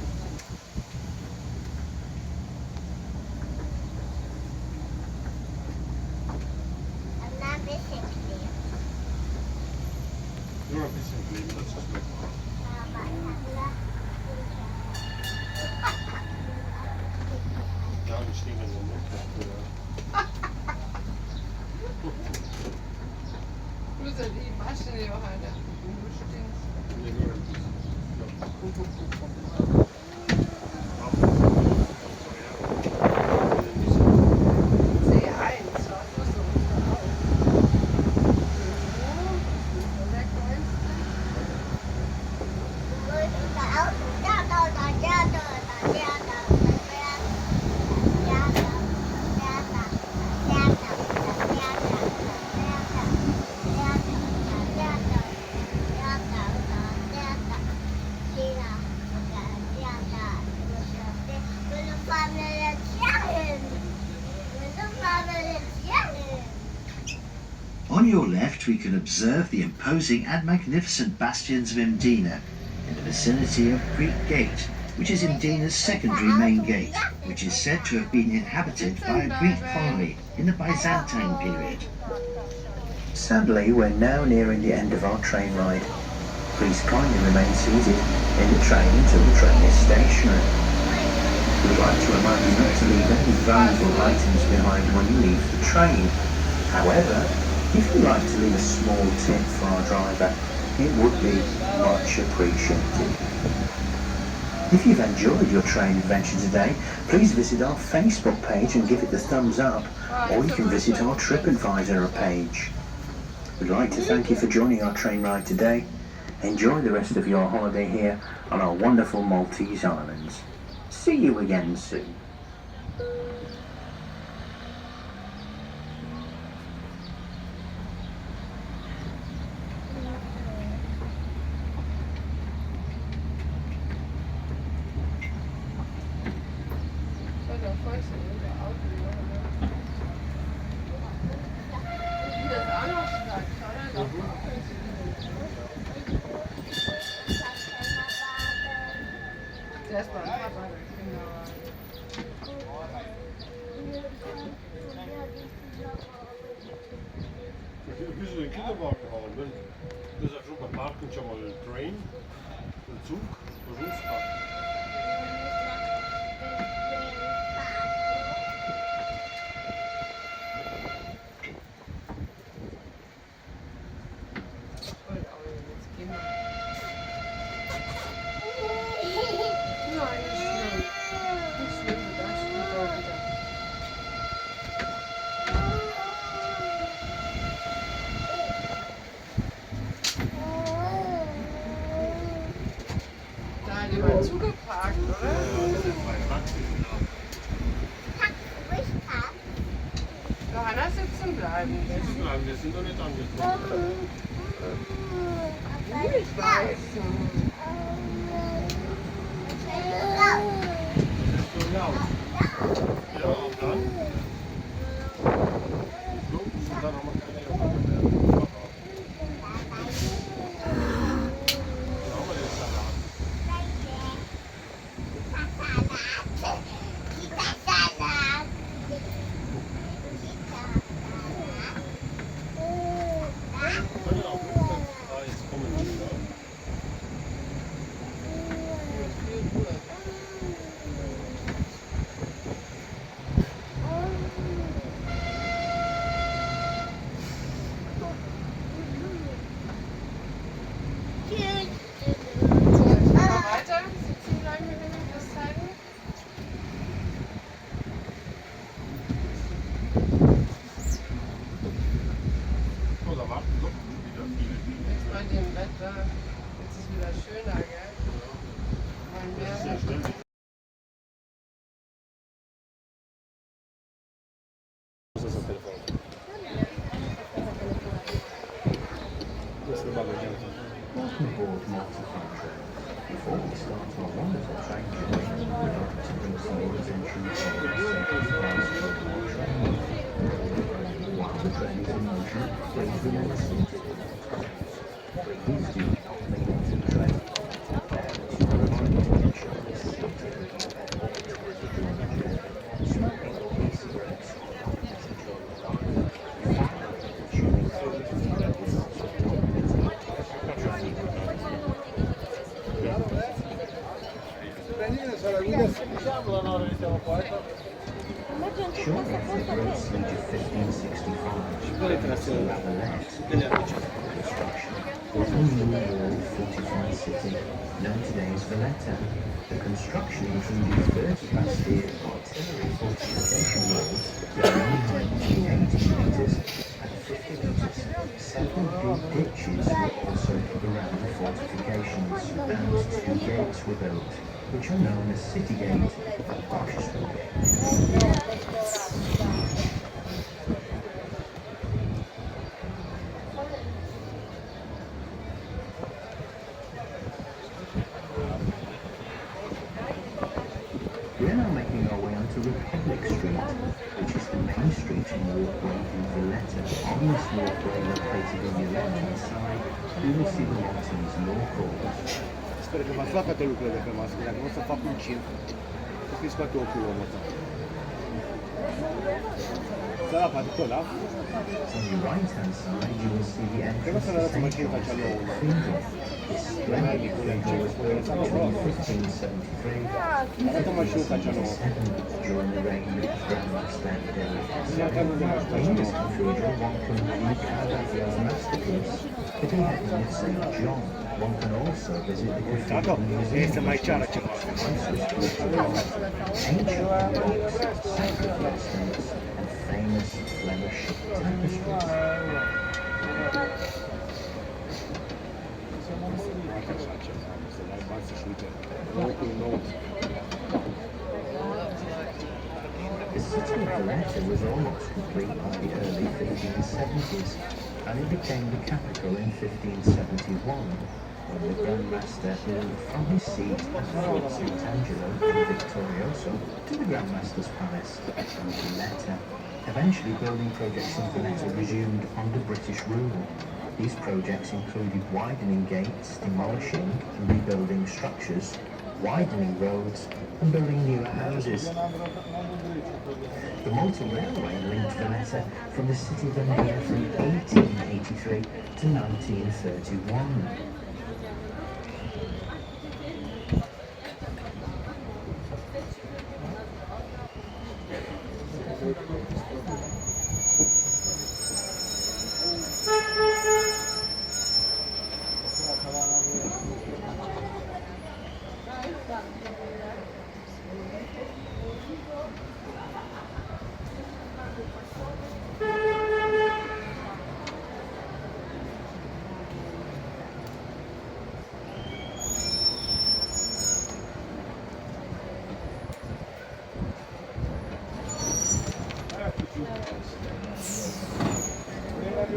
Nur ein bisschen kleben, das ist gut. Ja, die stehen in der Mund. Du musst ja die waschen, Johanna. Du stinkst. Nee, nur ein bisschen. C1, was ist so unser Auto? Der kleinste. On your left, we can observe the imposing and magnificent bastions of Mdina in the vicinity of Greek Gate, which is Mdina's secondary main gate, which is said to have been inhabited by a Greek colony in the Byzantine period. Sadly, we're now nearing the end of our train ride. Please kindly remain seated in the train until the train is stationary. We'd like to remind you not to leave any valuable items behind when you leave the train. However, if you'd like to leave a small tip for our driver, it would be much appreciated. If you've enjoyed your train adventure today, please visit our Facebook page and give it the thumbs up, or you can visit our TripAdvisor page. We'd like to thank you for joining our train ride today. Enjoy the rest of your holiday here on our wonderful Maltese islands. See you again soon. Erstmal Papa, genau. Bist du den Kinderwagen haben? Ne? Das ist ja schon beim Parken schon mal ein Train, ein Zug, ein Berufspark. Ist bleiben, wir sind doch nicht angekommen. Ich weiß. Das ist so laut. Ja, und dann? So, und dann haben wir keine Joghurt mehr. Dann haben wir den Salat. Jetzt kommen wir wieder. Weiter? Sitzen bleiben wir, wenn wir das zeigen? So, da warten doch wieder viele. Jetzt bei dem Wetter. Jetzt ist wieder schöner, gell? Wollen wir Sehr schnell. Das ist das Telefon. Das ist immer wieder. Welcome aboard Malta Factory. Before we start our wonderful train journey, we'd like to bring some your attention to the safety plans for our train. While the train is in motion, please remain seated. Please do not lean into the train. Parents are reminded to ensure this seated with your head towards the door of the chair. Smoking or e-cigarettes or non-essential environment. Chewing food is also prohibited. Shortly after the Great Siege of 1565, Valletta, construction was a new walled fortified city known today as Valletta. The construction included 30 bastille artillery fortification walls ranging between 80 metres and 50 metres. Several deep ditches were also dug around the fortifications, and 2 gates were built, which are known as City Gate and Barsheswood. We are now making our way onto Republic Street, which is the main street and walkway in Valletta. On this walkway, located on your left-hand side, you will see the mountains law courts. Sper că v-ați luat toate lucrurile de pe mască, dacă nu o să fac un cin, să fiți toate ochiul ăsta. Da, poate tot, da? On your right-hand side, you will see the entrance to St. John's Cathedral. This splendid cathedral was built in 1573 during the reign of Grandmaster In this cathedral, one can view Caravaggio's masterpiece, The Beheading of St. John. One can also visit the Cathedral Museum, which is ancient blocks, sacred blessings, and famous Flemish tapestries. Să dai bani să-și uite locul nou. The city of Valletta was almost complete by the early 1570s, and it became the capital in 1571, when the Grand Master moved from his seat at Fort St. Angelo in Victorioso to the Grand Master's Palace in Valletta. Eventually, building projects in Valletta resumed under British rule. These projects included widening gates, demolishing and rebuilding structures, widening roads, and building newer houses. The Malta Railway linked Valletta from the city of Mdina from 1883 to 1931. Nu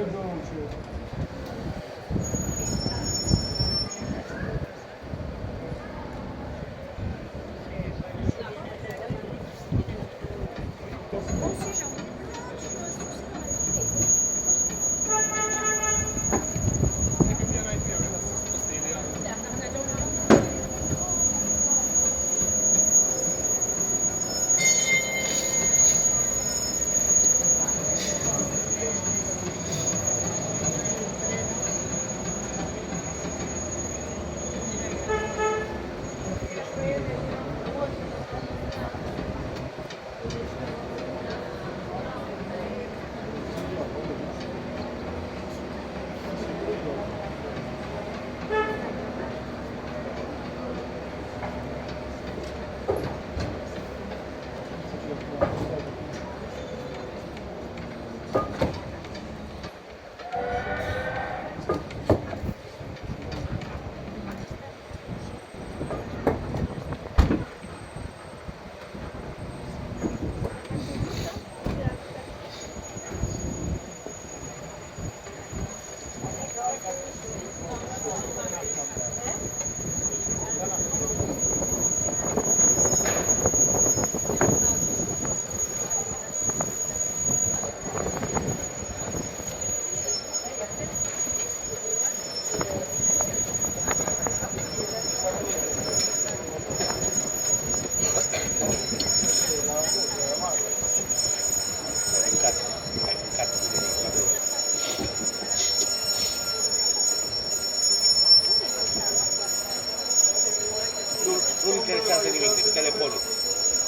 interesează nimic decât telefonul.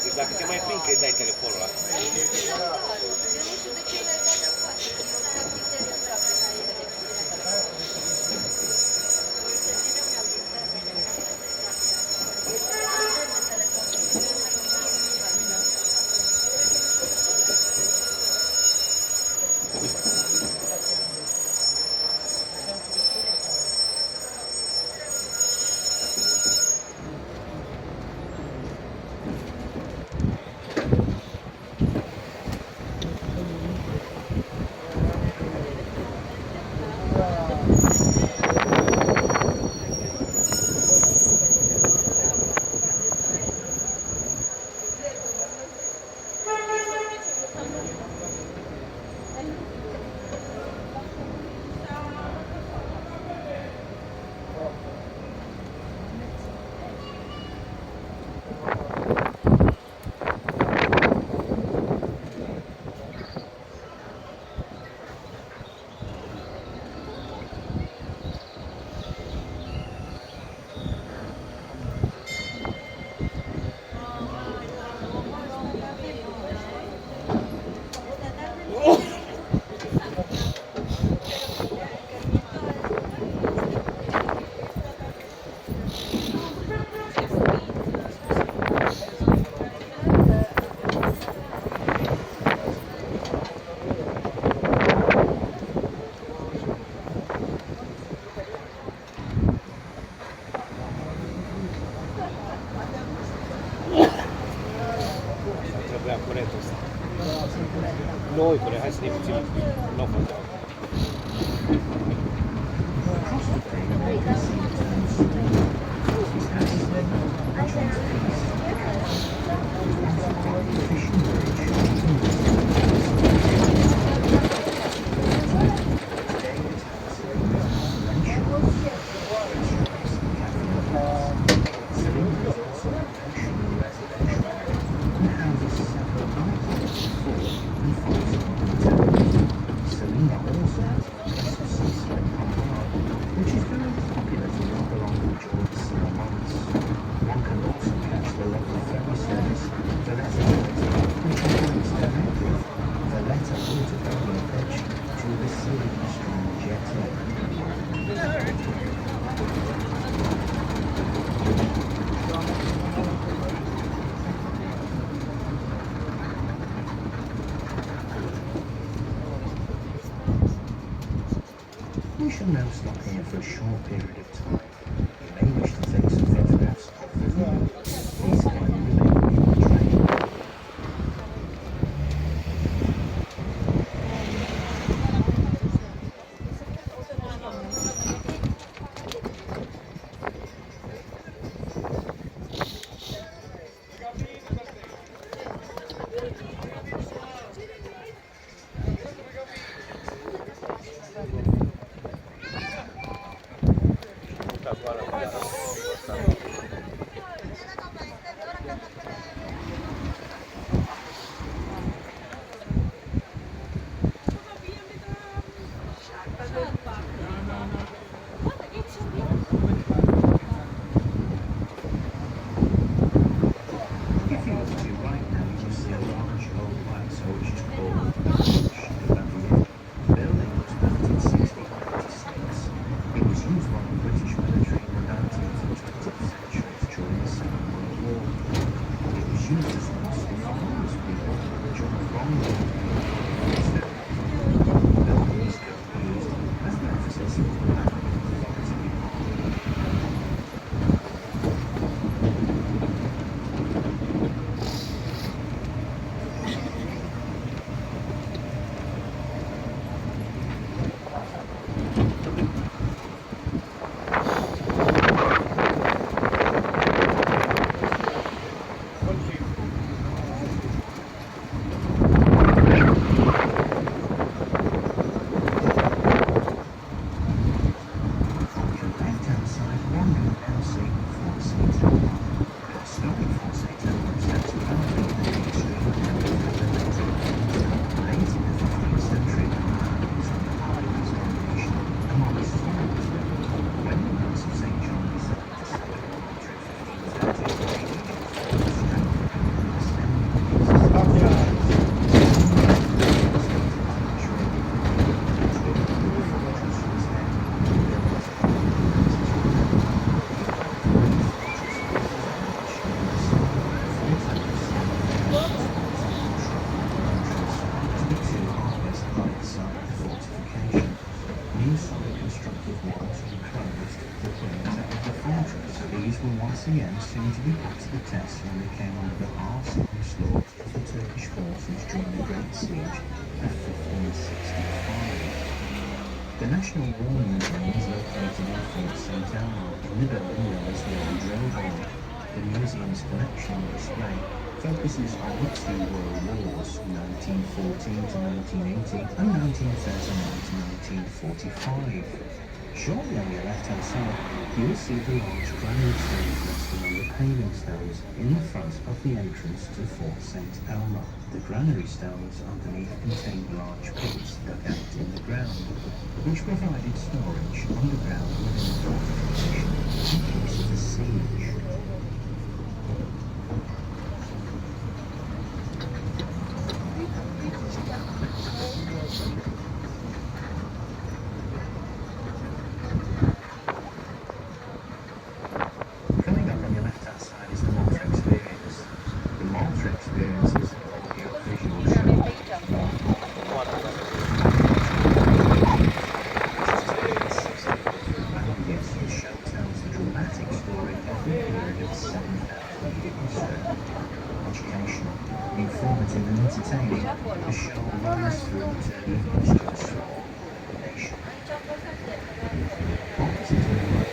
Deci dacă te mai prind că îi dai telefonul ăla. Noi, cu hai să ne puțin. Nu o făceam. We shall now stop here for a short period of time. You may wish to take some photographs of the view. Please kindly remain in the train. once again seemed to be put to the test when they came under the harsh onslaught of the Turkish forces during the Great Siege of 1565. The National War Museum is located in Fort St. Elmo in the building known as the Old Drill Hall. The museum's collection on display focuses on the two world wars, 1914 to 1918 and 1939 to 1945. Shortly on your left-hand side, you will see the large granite stones resting on the paving stones in the front of the entrance to Fort St. Elmo. The granary stones underneath contained large pits dug out in the ground, which provided storage underground within the fortification in case of a siege. Coming up on your left-hand side is the Malta experience. The Malta experience is an audio-visual show. Yes, the show tells the dramatic story of the period of 7,000 years. Educational, informative and entertaining, the show runs through the turning of history of a small nation. Opposite to the right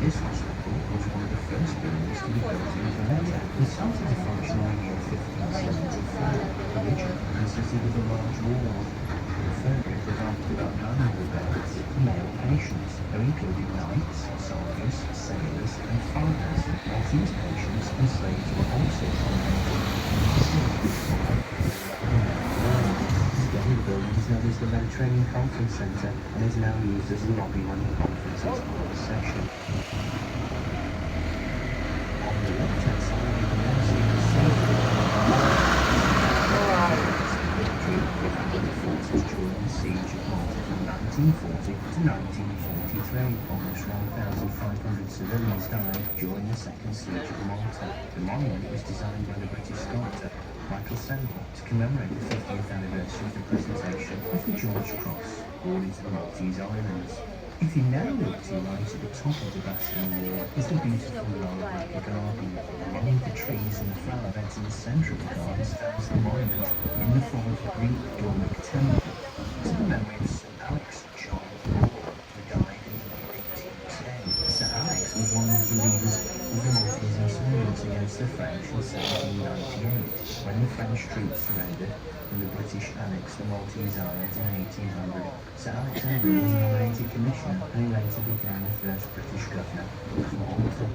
this hospital was one of the first buildings to be built in Valletta. It started to function in the year 1574, originally consisted of a large ward. The ferry provided about 900 beds for male patients, who included knights, soldiers, sailors and farmers. While these patients and slaves were also accommodated in facilities Today the building is known as the Mediterranean Conference Centre and is now used as the lobby when the conferences are in session. On the left-hand side you can now see the forces during the siege of Malta from 1940 to 1943. Almost 1,500 civilians died during the second siege of Malta. The monument was designed by the British sculptor to commemorate the 50th anniversary of the presentation of the George Cross awarded to the Maltese Islands. If you now look to your right at the top of the bastion wall is the beautiful lower Black garden. Among the trees and the flower beds in the centre of the garden stands the monument in the form of a Greek Doric temple to the memory of St. Alex John Paul, who died in the year 1810. St. Alex was one of the leaders of the Maltese insurgents against the French in 1798, when the French troops surrendered and the British annexed the Maltese Islands in 1800. Sir Alexander was nominated commissioner and he later became the first British governor of Malta.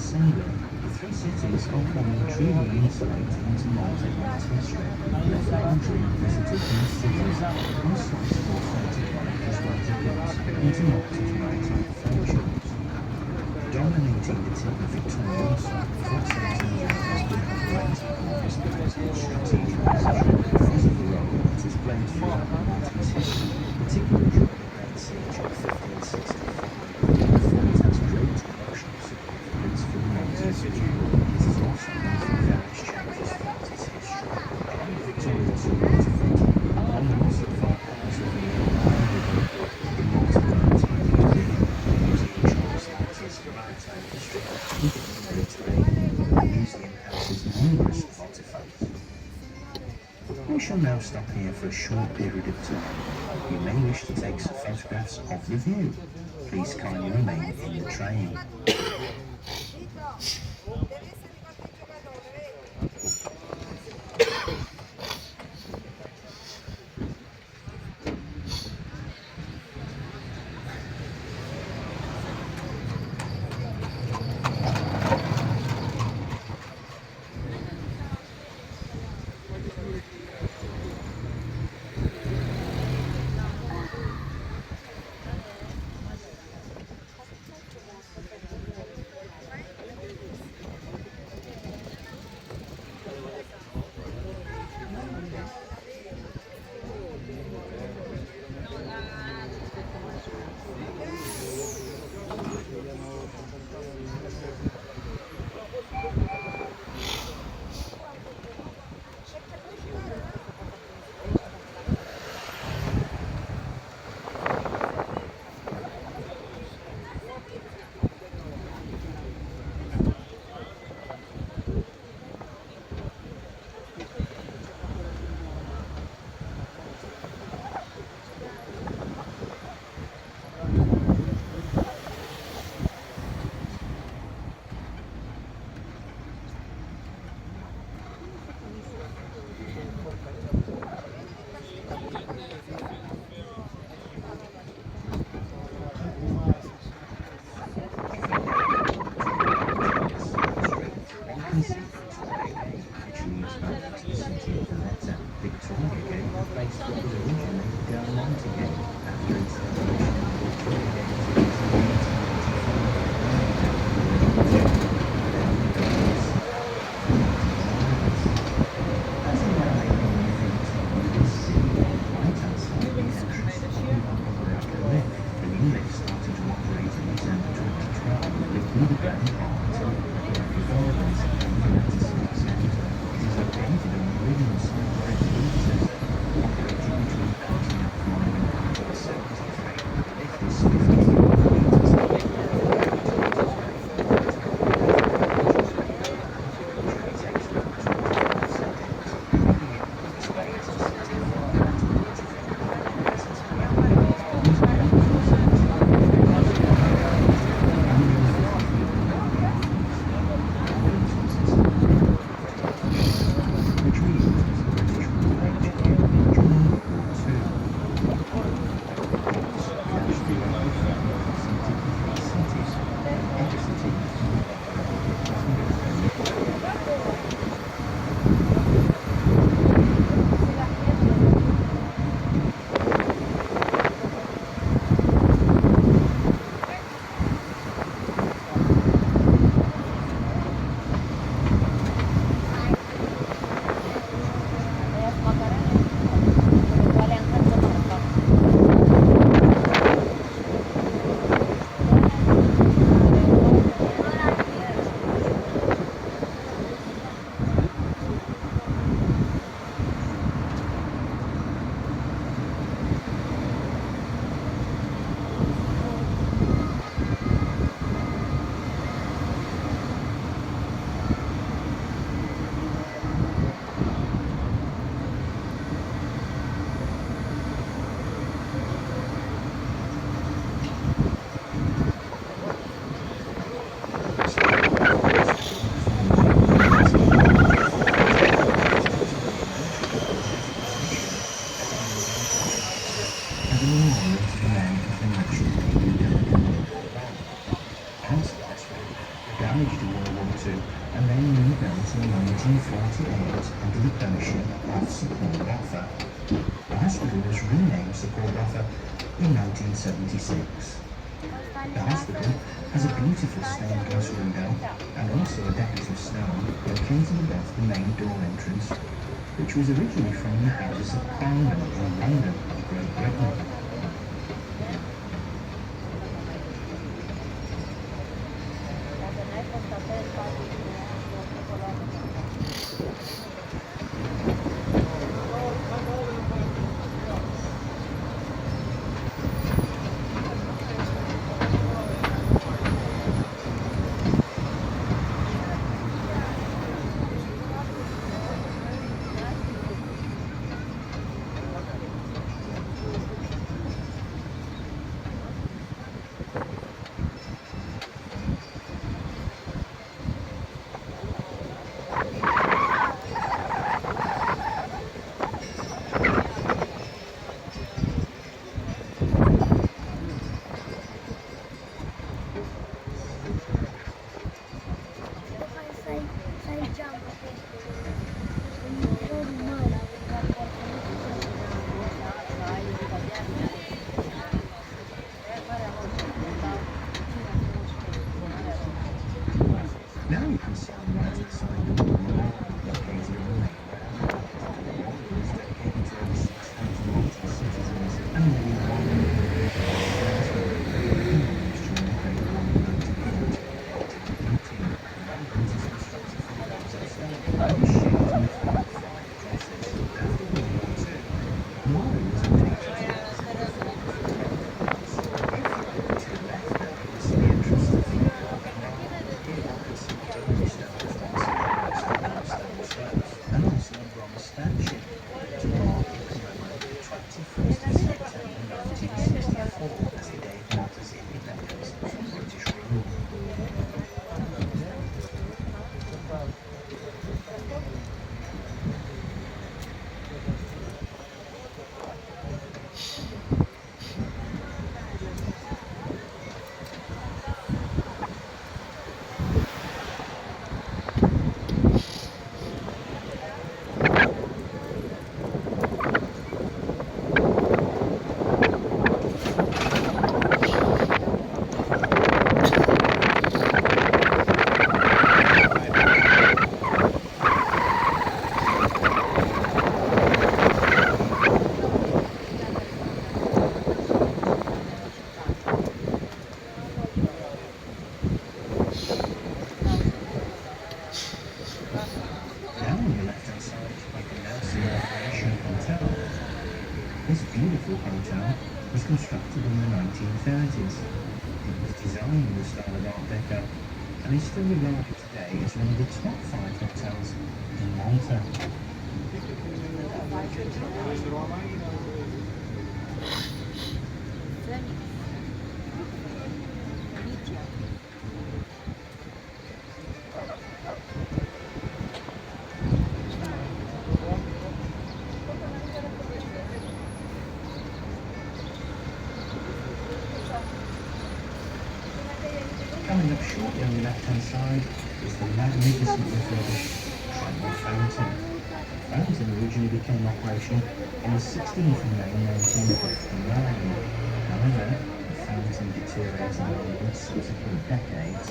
The three cities are forming truly insulated into Malta and its history. Left boundary visited these cities are sites for photographic as well as goods into Malta's maritime fortunes. Dominating the tip of Victoria, Fort St. Andrews has been operated for its strategic position because of the role it has played throughout Malta's history, particularly during the Great Siege of 1565. The fort has great emotional significance for the Maltese people. This is also one of the various changes throughout its history. Victoria was a waterfront, and also 5 hours of the we shall now stop here for a short period of time. You may wish to take some photographs of the view. Please kindly remain in the train. damaged in World War II and then rebuilt in 1948 under the permission of Support Offer. The hospital was renamed Support Offer in 1976. The hospital has a beautiful stained glass window and also a decorative stone located above the main door entrance, which was originally from the Houses of Parliament in London, Great Britain. expansion to mark the commemorating the 21st of September 1964 as the day of Malta's independence from British rule. This beautiful hotel was constructed in the 1930s. It was designed in the style of Art Deco and is still regarded today as one of the top 5 hotels in Malta. Coming up shortly on the left-hand side is the magnificent refurbished Tribal Fountain. The fountain originally became operational on the 16th of May 1959. However, the fountain deteriorated in subsequent decades,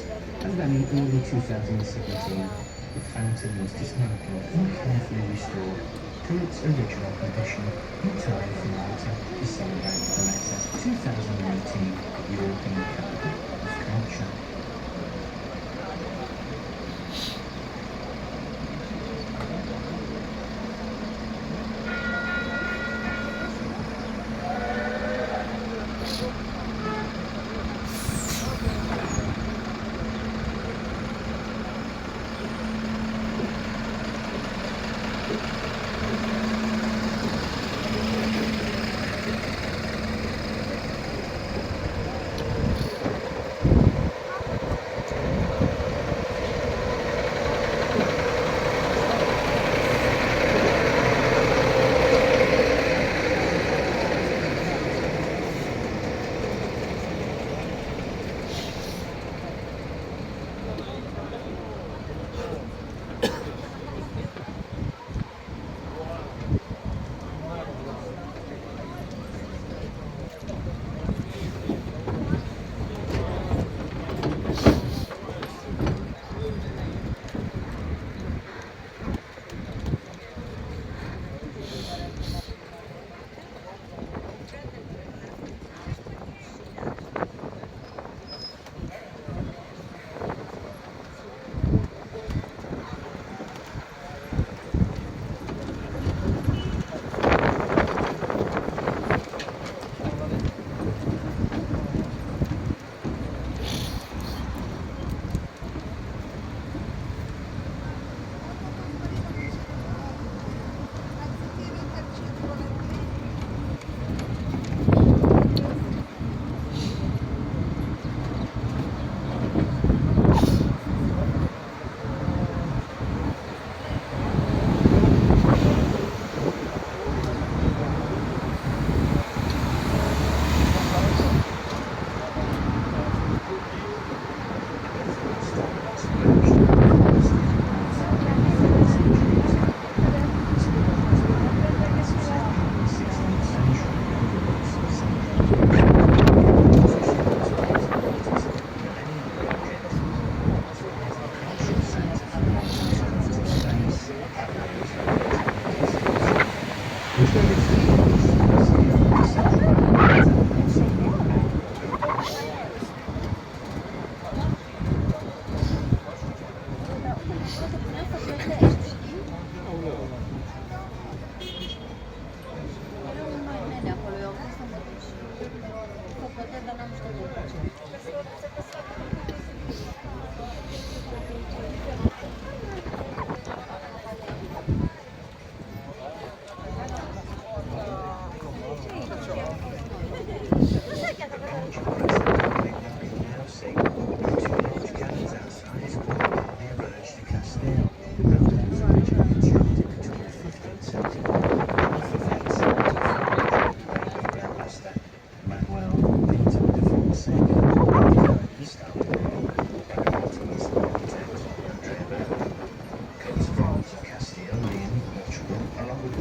and then in early 2017, the fountain was dismantled and carefully restored to its original condition in time for Malta to celebrate Valletta 2018 European Capital of Culture.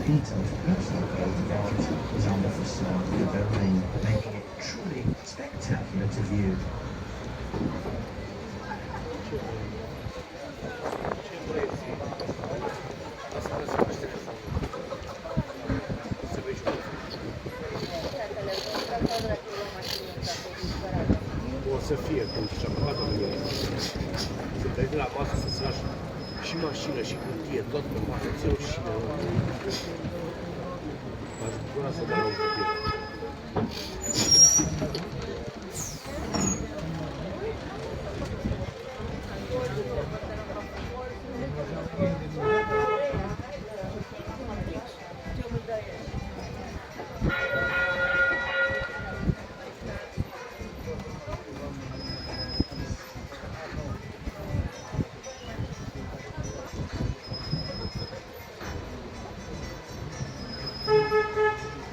detailed personal code of art is on the facade of the building, making it truly spectacular to view. O să fie pentru ce am băgat o milion. Să pleci de la masă să-ți lași și mașină și hârtie, tot pe masă, ți o șină. M-aș bucura să dau un copil.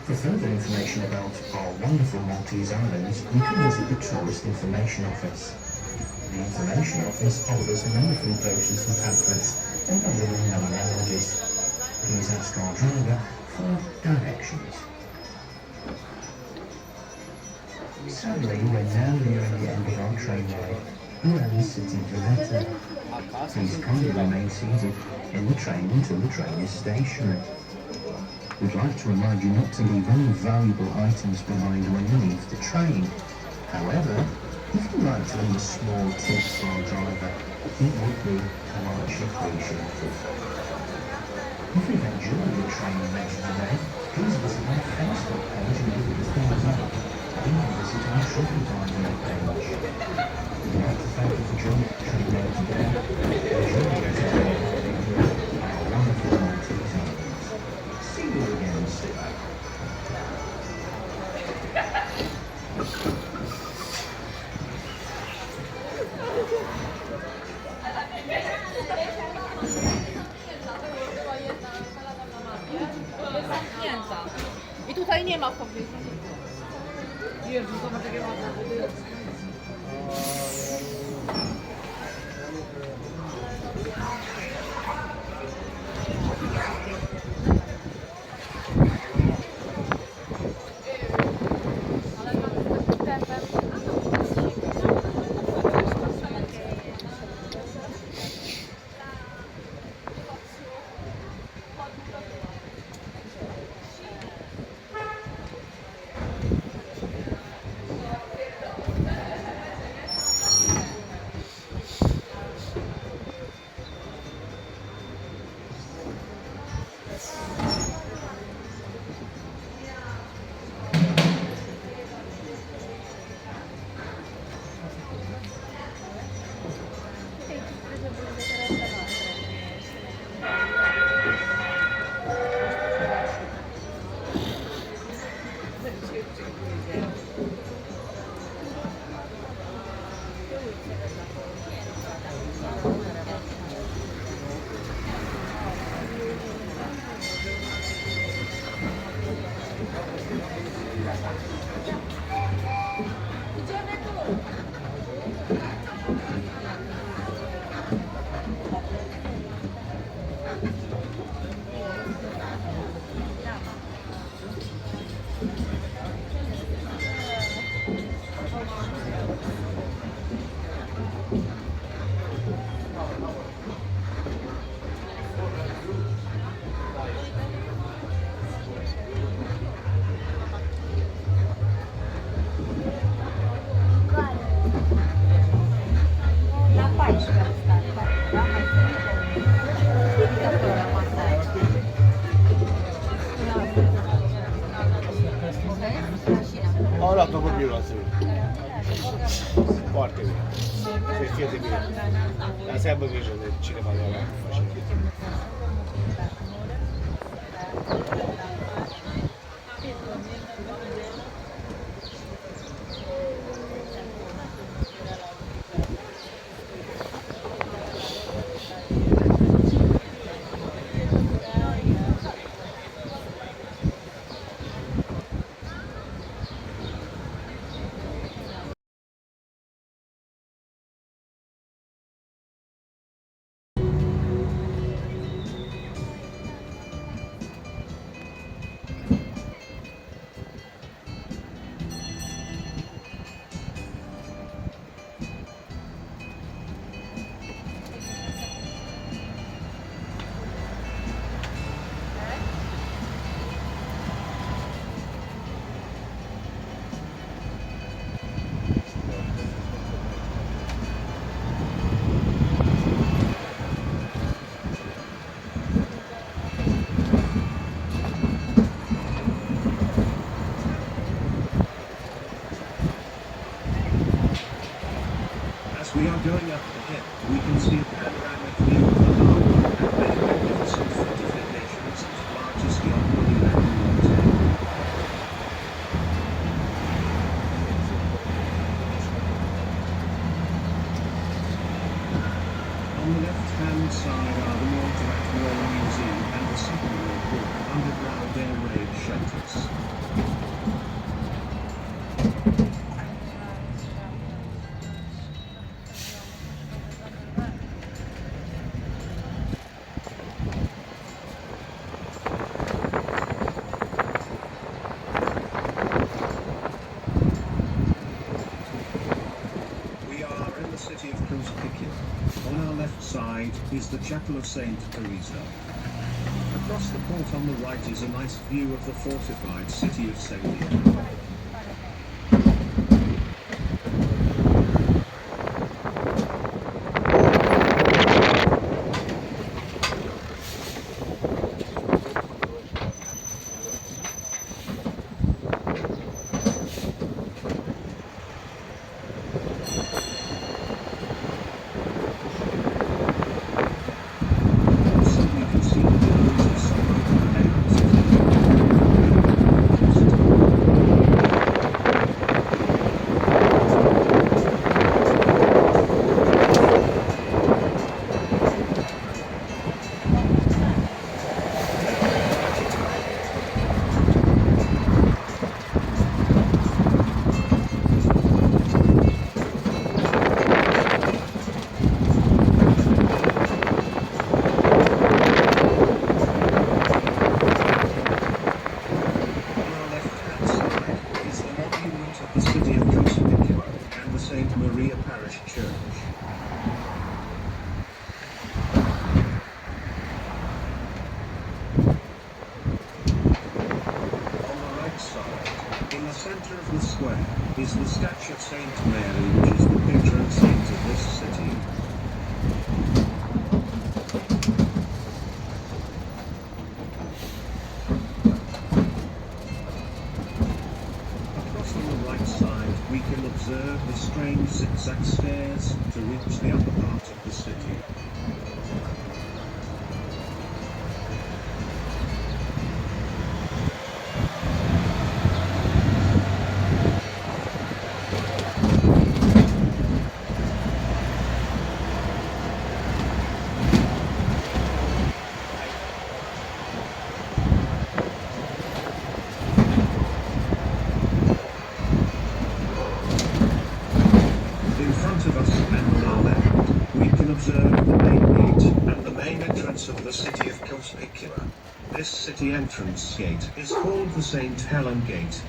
For further information about our wonderful Maltese islands, you can visit the Tourist Information Office. The Information Office offers many free brochures and pamphlets available in 9 languages. Please ask our driver for directions. Sadly, we're now nearing the end of our train ride. We are in the city of Valletta. Please kindly remain seated in the train until the train is stationary. We'd like to remind you not to leave any valuable items behind when you leave the train. However, if you'd like to leave a small tip for our driver, it would be much appreciated. If you've enjoyed the train adventure today, please visit our Facebook page and give it a thumbs up. And visit our TripAdvisor page. We'd like to thank you for joining the train ride today. Enjoy your day. Our wonderful Maltese islands. See you again soon. Zamknięta. I tutaj nie ma powiedzenia. Jezu, zobacz jakie ładne budy. Am luat-o copilul ăsta. Foarte bine. Să fie de bine. Dar să aibă grijă de cineva de la mașină. centres. We are in the city of Gozo. On our left side is the chapel of Saint Teresa. Across the port on the right is a nice view of the fortified city of Sliema. Also we can see the ruins of some Roman On our left-hand side is the monument of the city of Gozo and the St. Maria Parish Church. On the right side, in the centre of the square, is the statue of Saint Mary, which is the patron saint of this city. Across on the right side, we can observe the strange zigzag stairs to reach the upper part of the city. In front of us and on our left, we can observe the main gate and the main entrance of the city of Gozo. This city entrance gate is called the St. Helen Gate.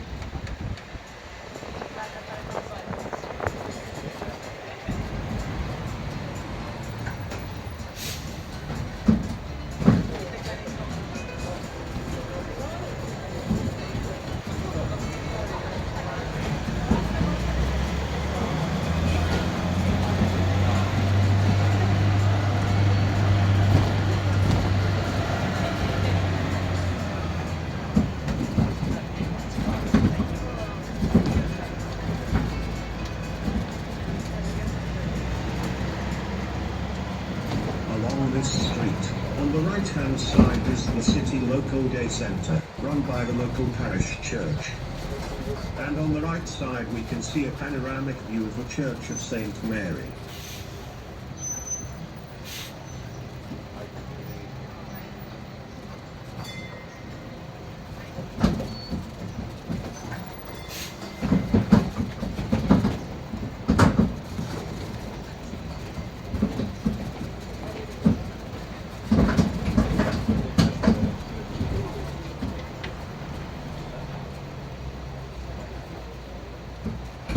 Along this street, on the right-hand side is the city local day centre, run by the local parish church. And on the right side we can see a panoramic view of the Church of Saint Mary.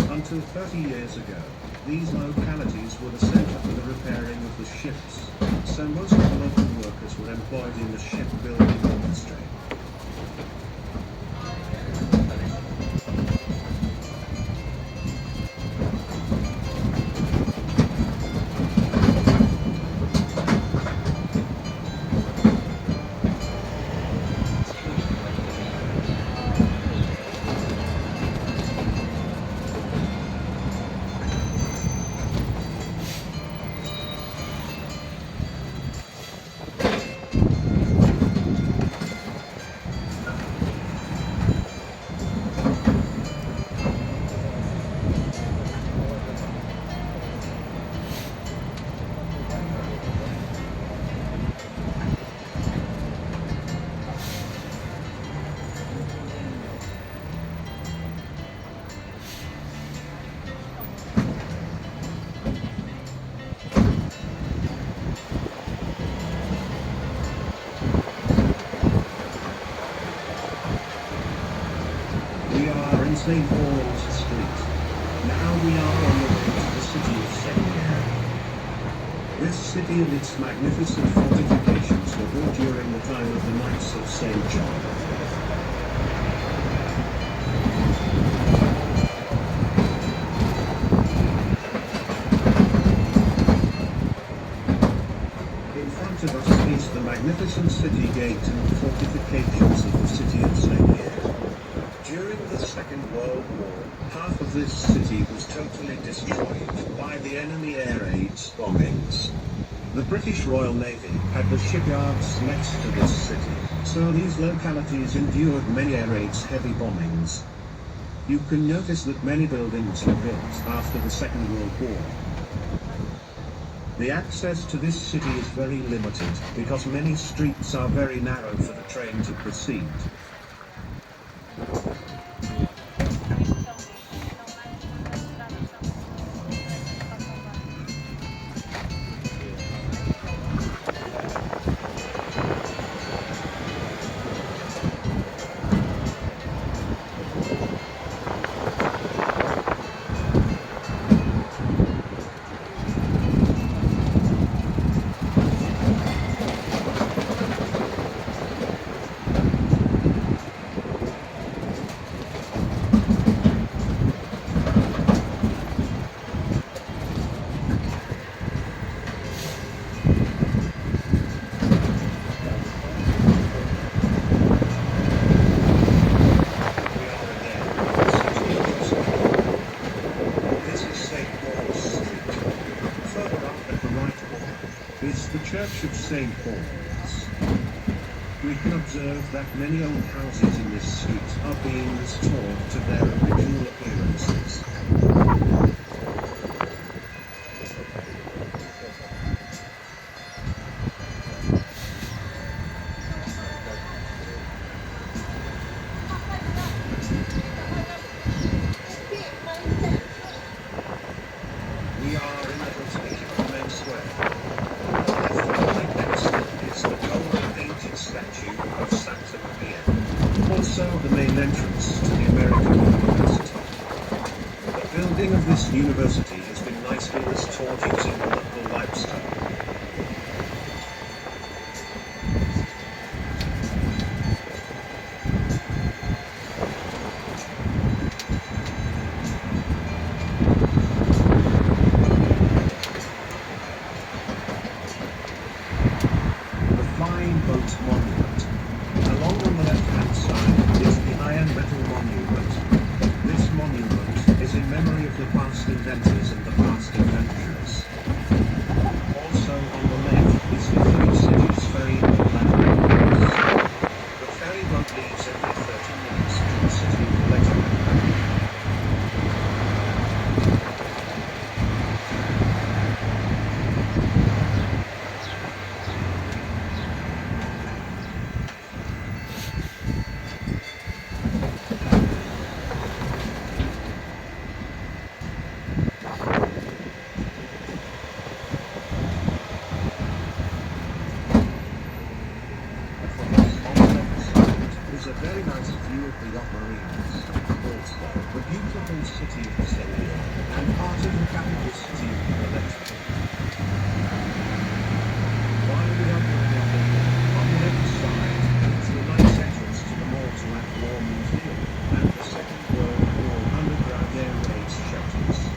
Until 30 years ago, these localities were the centre for the repairing of the ships, so most of the local workers were employed in the shipbuilding industry. St. Paul's Street. Now we are on the way to the city of Sliema. This city and its magnificent fortifications were built during the time of the Knights of St. John. In front of us is the magnificent city gate and the fortifications of the city of Sliema. During the Second World War, half of this city was totally destroyed by the enemy air raids bombings. The British Royal Navy had the shipyards next to this city, so these localities endured many air raids, heavy bombings. You can notice that many buildings were built after the Second World War. The access to this city is very limited because many streets are very narrow for the train to proceed. Church of St. Paul's. We can observe that many old houses in this street are being restored to their original appearances. We are in the particular main square. Statue of Santa Maria, also the main entrance to the American University. The building of this university has been nicely restored using the local limestone. Boat monument. Along on the left-hand side is the iron metal monument. This monument is in memory of the past inventors and the past adventurers. Also on the left is the Three Cities ferry boat landing. The ferry boat leaves every 30 minutes to the city of Valletta. A very nice view of the yacht marines, also the beautiful city of Sliema, and part of the capital city of Valletta. While we are going on the left side is the nice entrance to the Malta War Museum and the Second World War underground air raid shelters.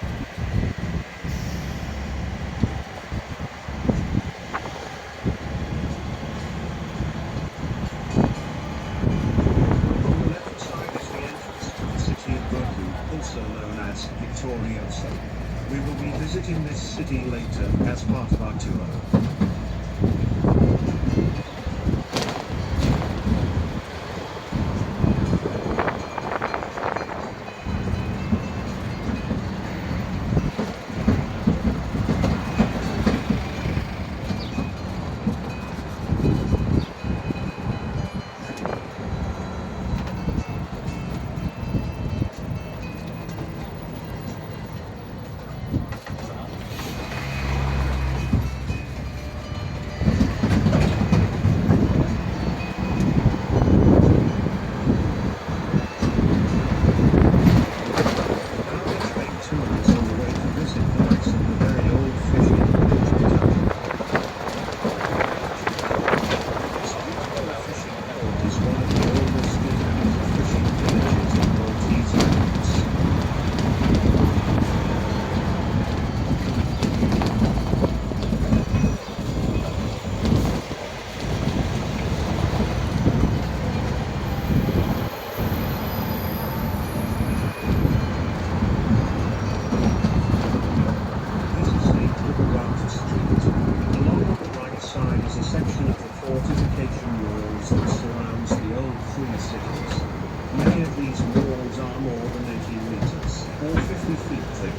Also known as Victorioso. We will be visiting this city later as part of our tour. between cities. Many of these walls are more than 18 meters, or 50 feet thick.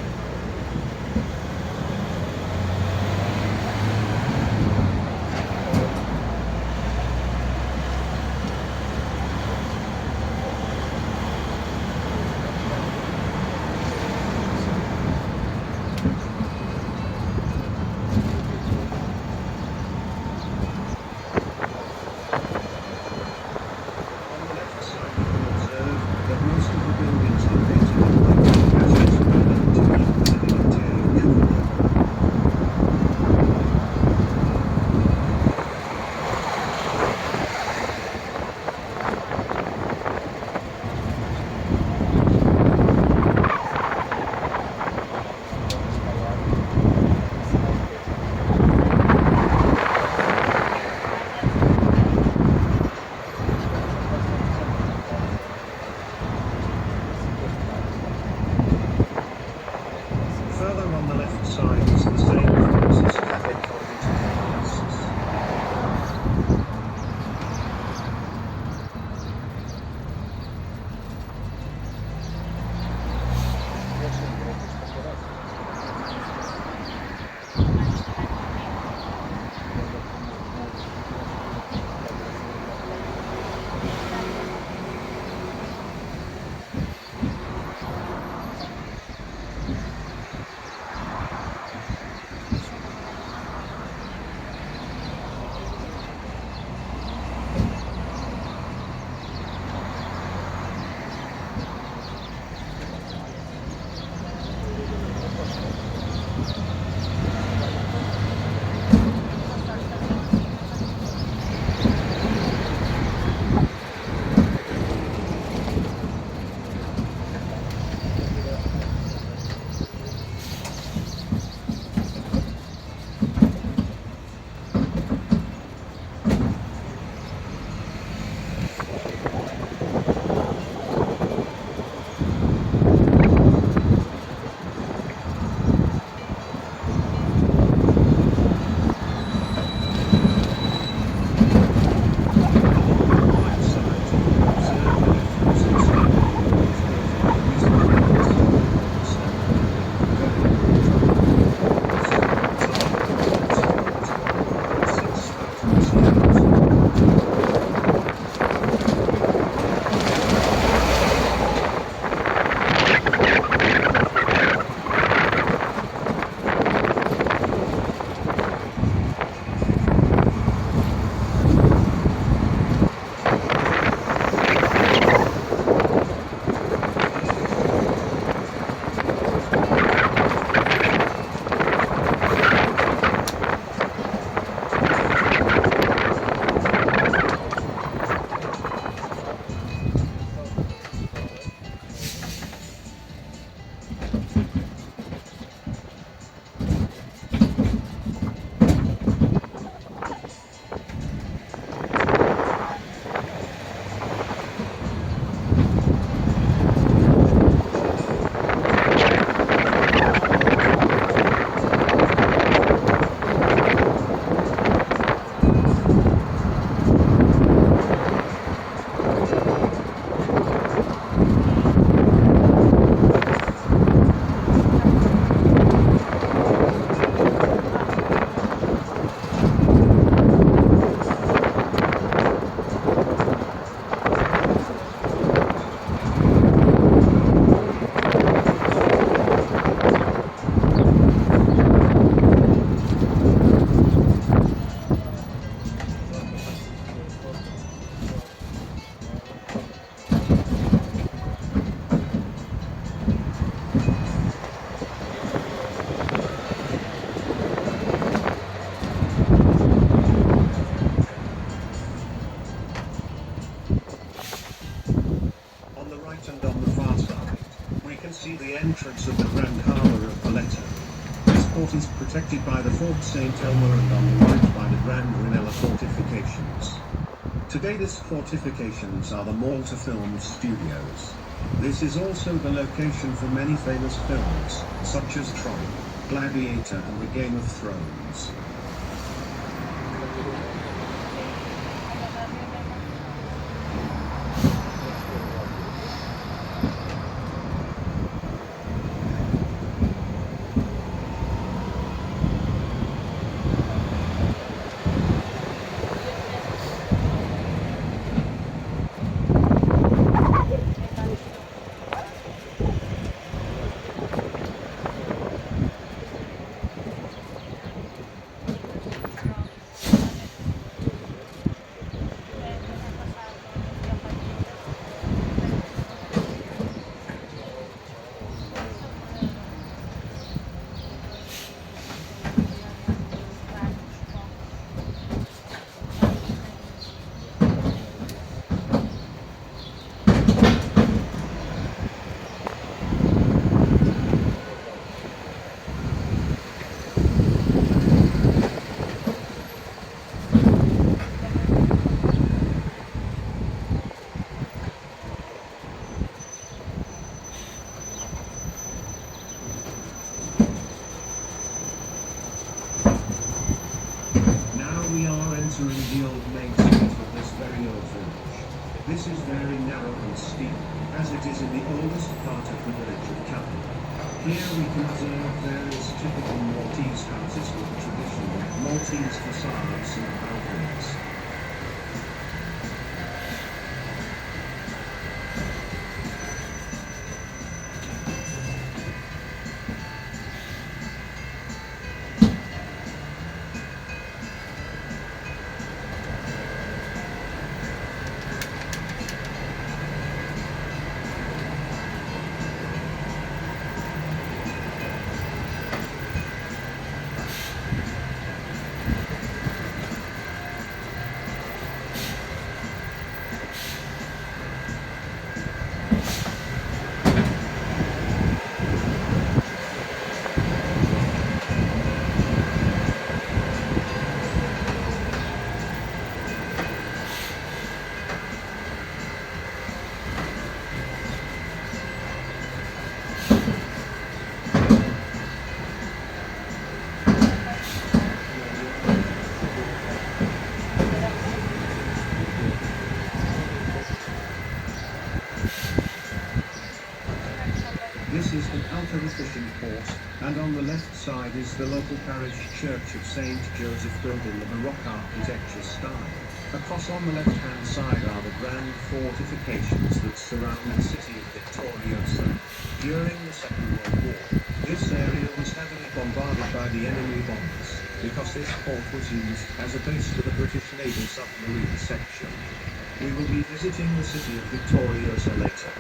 Further on the left side is the St. Francis Catholic Convent of Monks. entrance of the Grand Harbour of Valletta. This port is protected by the Fort St. Elmo and on the right by the Grand Rinella fortifications. Today these fortifications are the Malta Film Studios. This is also the location for many famous films, such as Tron, Gladiator and The Game of Thrones. the old main street of this very old village. This is very narrow and steep, as it is in the oldest part of the village of Capel. Here we can observe various typical Maltese houses with traditional Maltese facades and balconies. This is an outer fishing port, and on the left side is the local parish church of St. Joseph built in the Baroque architecture style. Across on the left-hand side are the grand fortifications that surround the city of Victoriosa. During the Second World War, this area was heavily bombarded by the enemy bombers, because this port was used as a base for the British Naval submarine section. We will be visiting the city of Victoriosa later.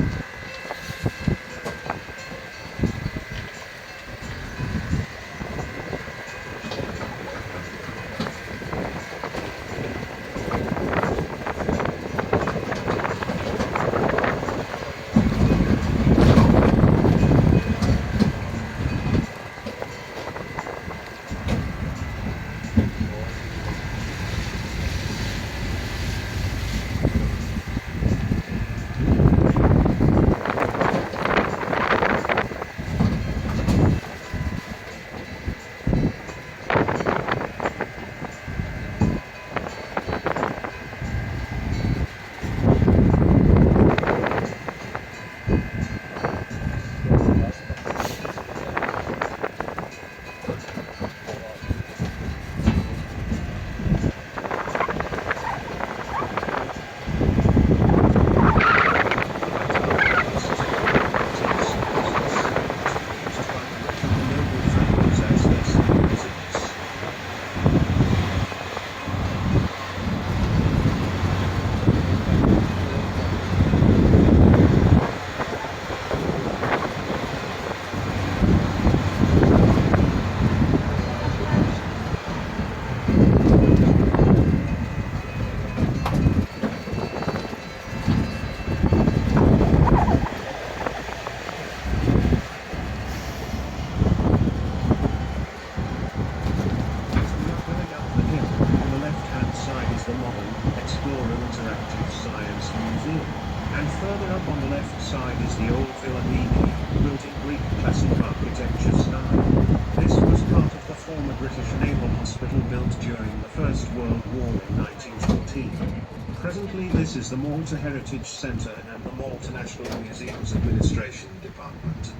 Presently this is the Malta Heritage Centre and the Malta National Museum's Administration Department.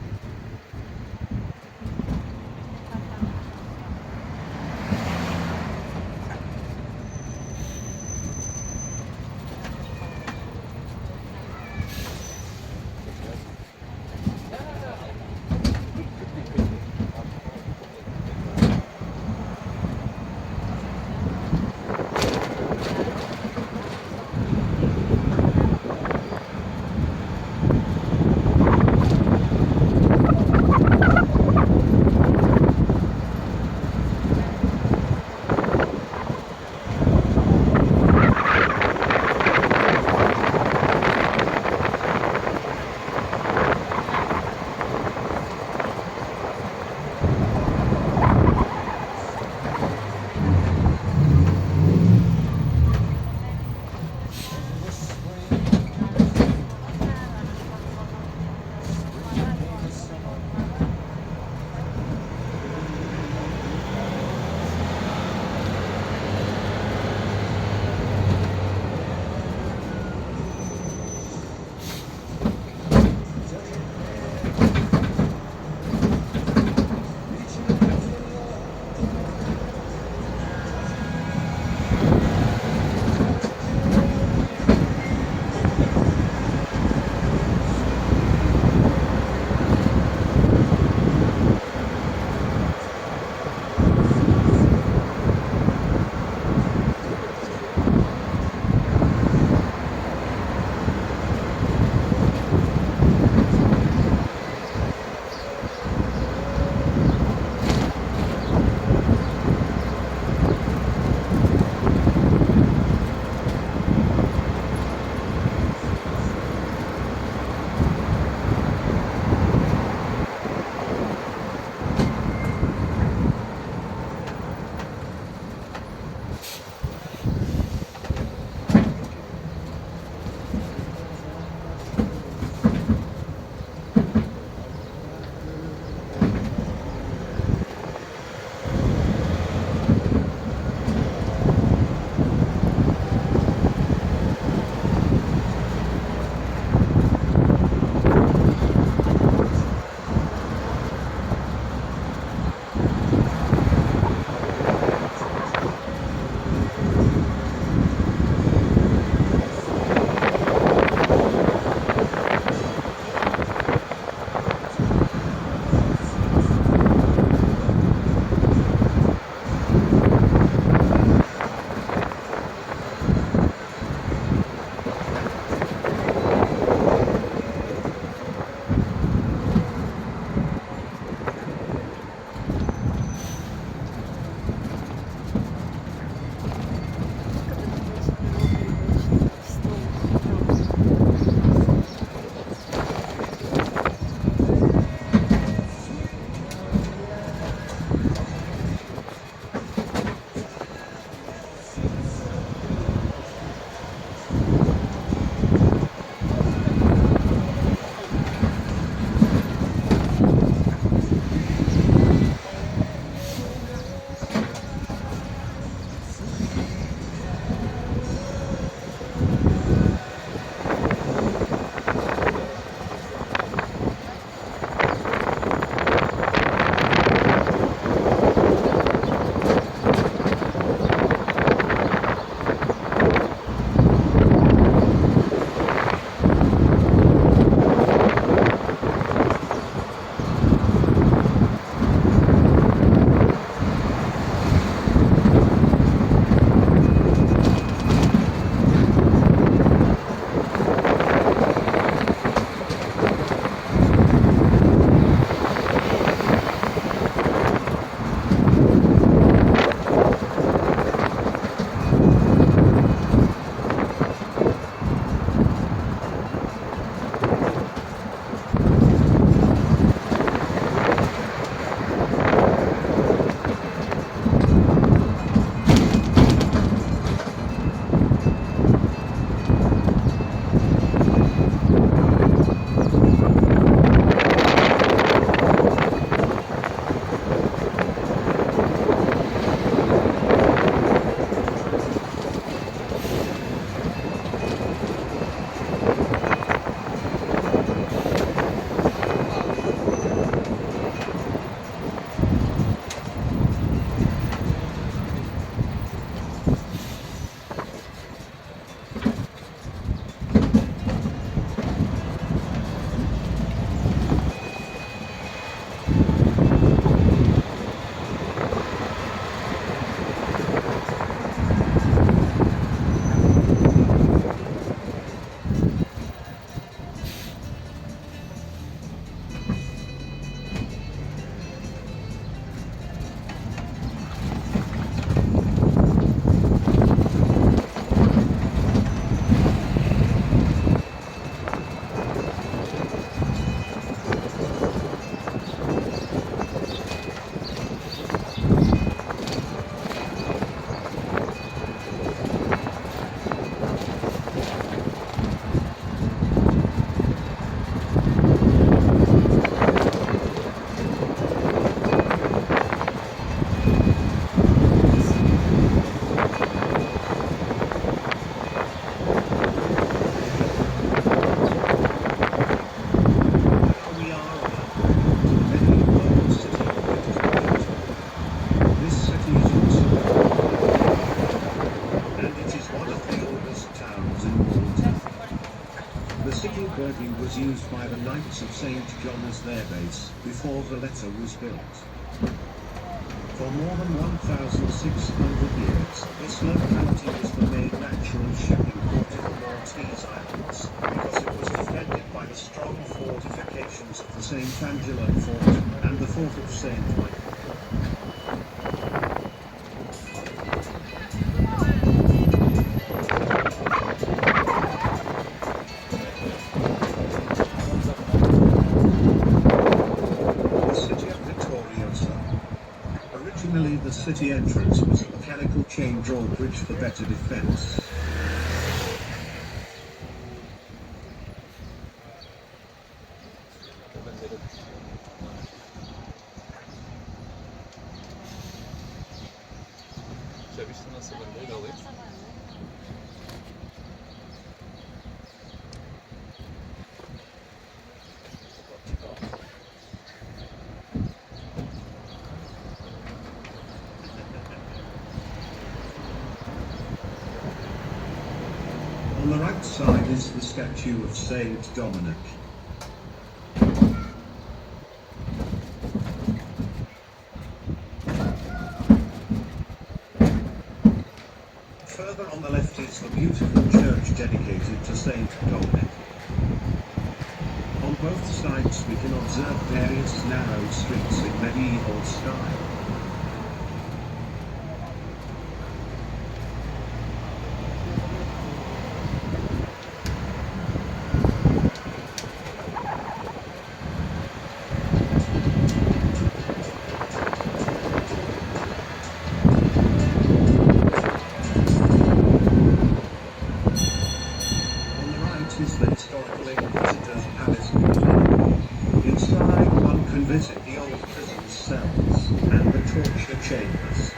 The city purview was used by the Knights of St. John as their base before Valletta was built. For more than 1,600 years, this locality was the main natural shipping port of the Maltese Islands, because it was defended by the strong fortifications of the St. Angelo Fort and the Fort of St. Michael. Originally, the city entrance was a mechanical chain drawbridge for better defense. On the right side is the statue of Saint Dominic. Further on the left is the beautiful church dedicated to Saint Dominic. On both sides we can observe various narrow streets in medieval style. Is the historical Inquisitor's Palace Museum. Inside, one can visit the old prison cells and the torture chambers.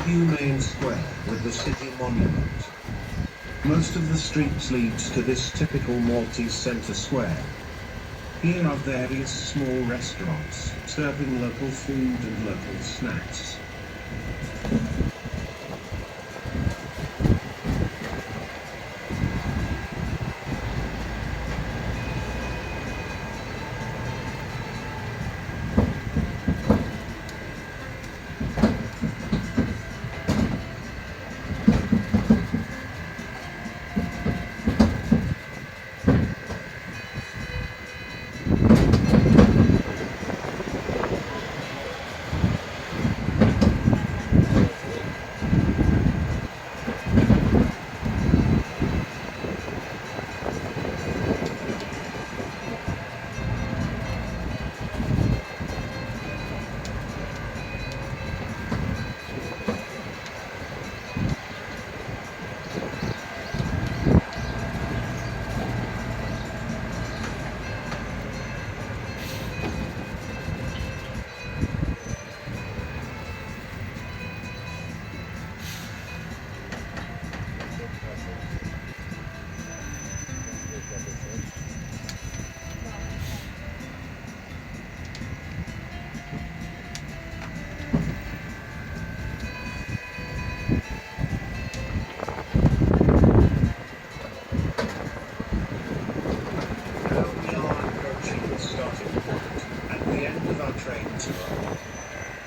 New main square with the city monument. Most of the streets leads to this typical Maltese centre square. Here are various small restaurants serving local food and local snacks.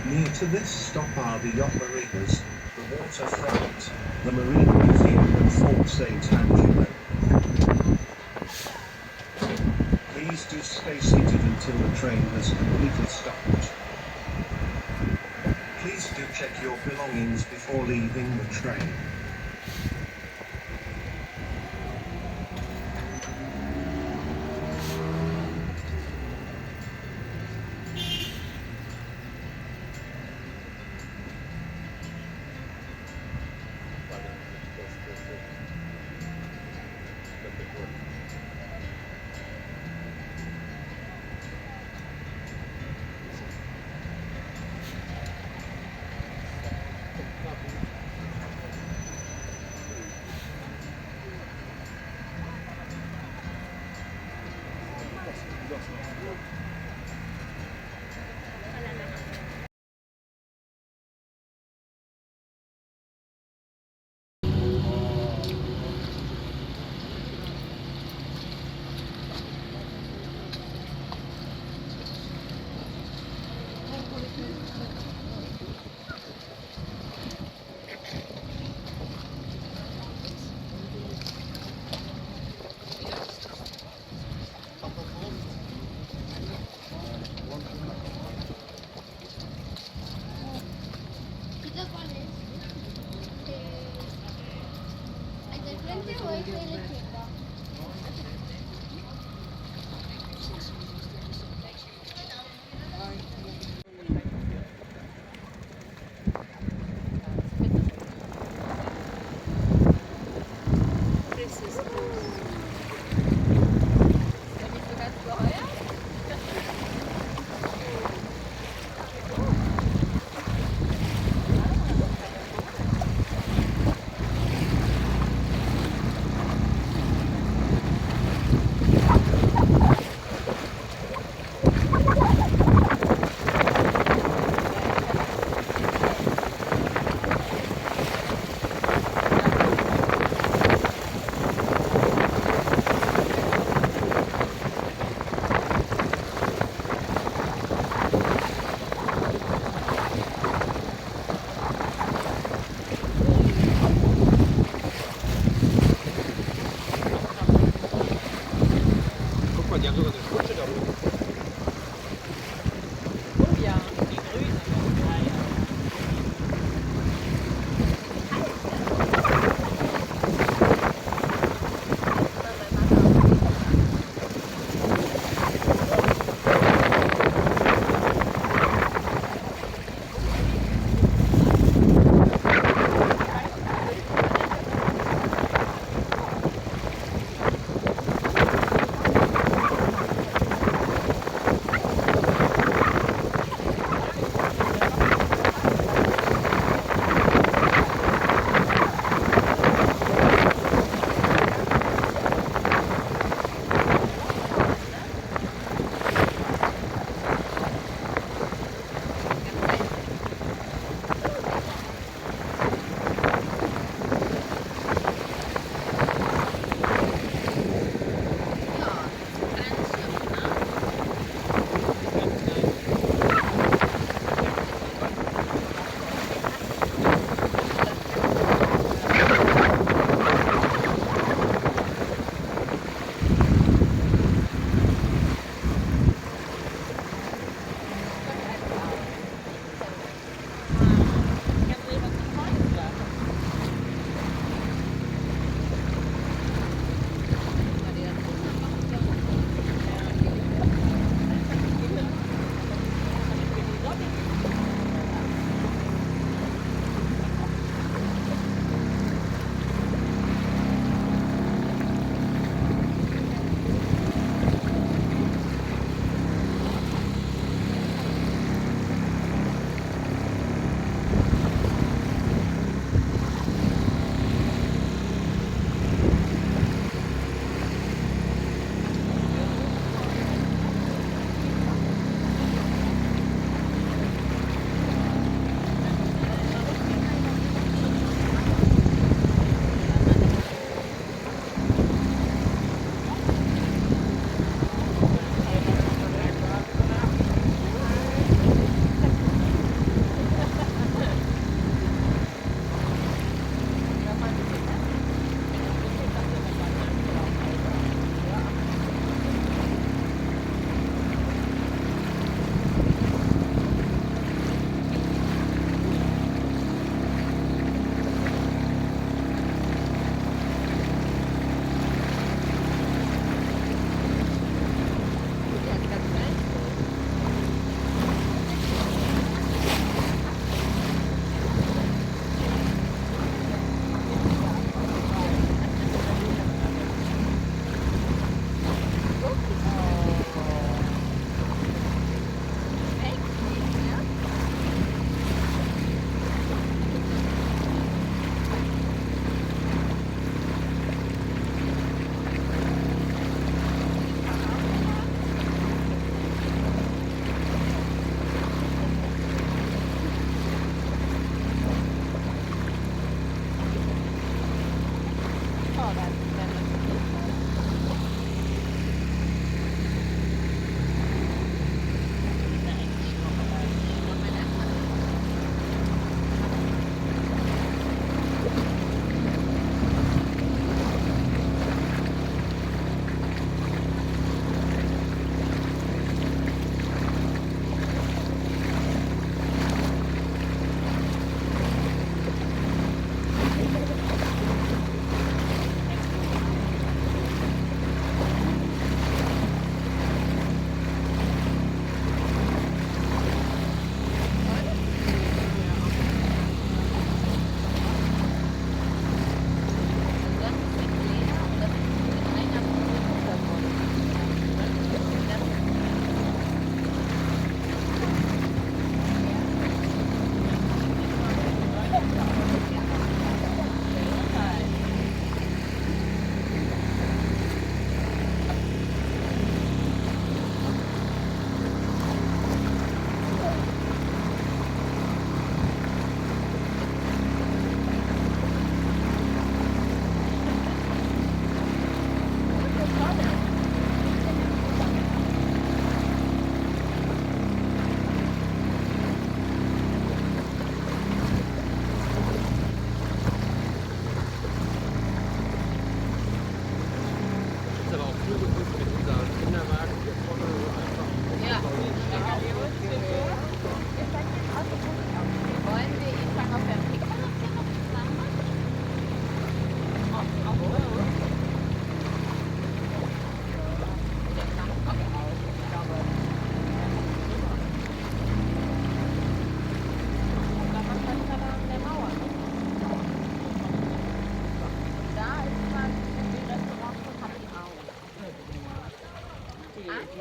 Near to this stop are the yacht marinas, the waterfront, the Marine Museum and Fort St. Angelo. Please do stay seated until the train has completely stopped. Please do check your belongings before leaving the train.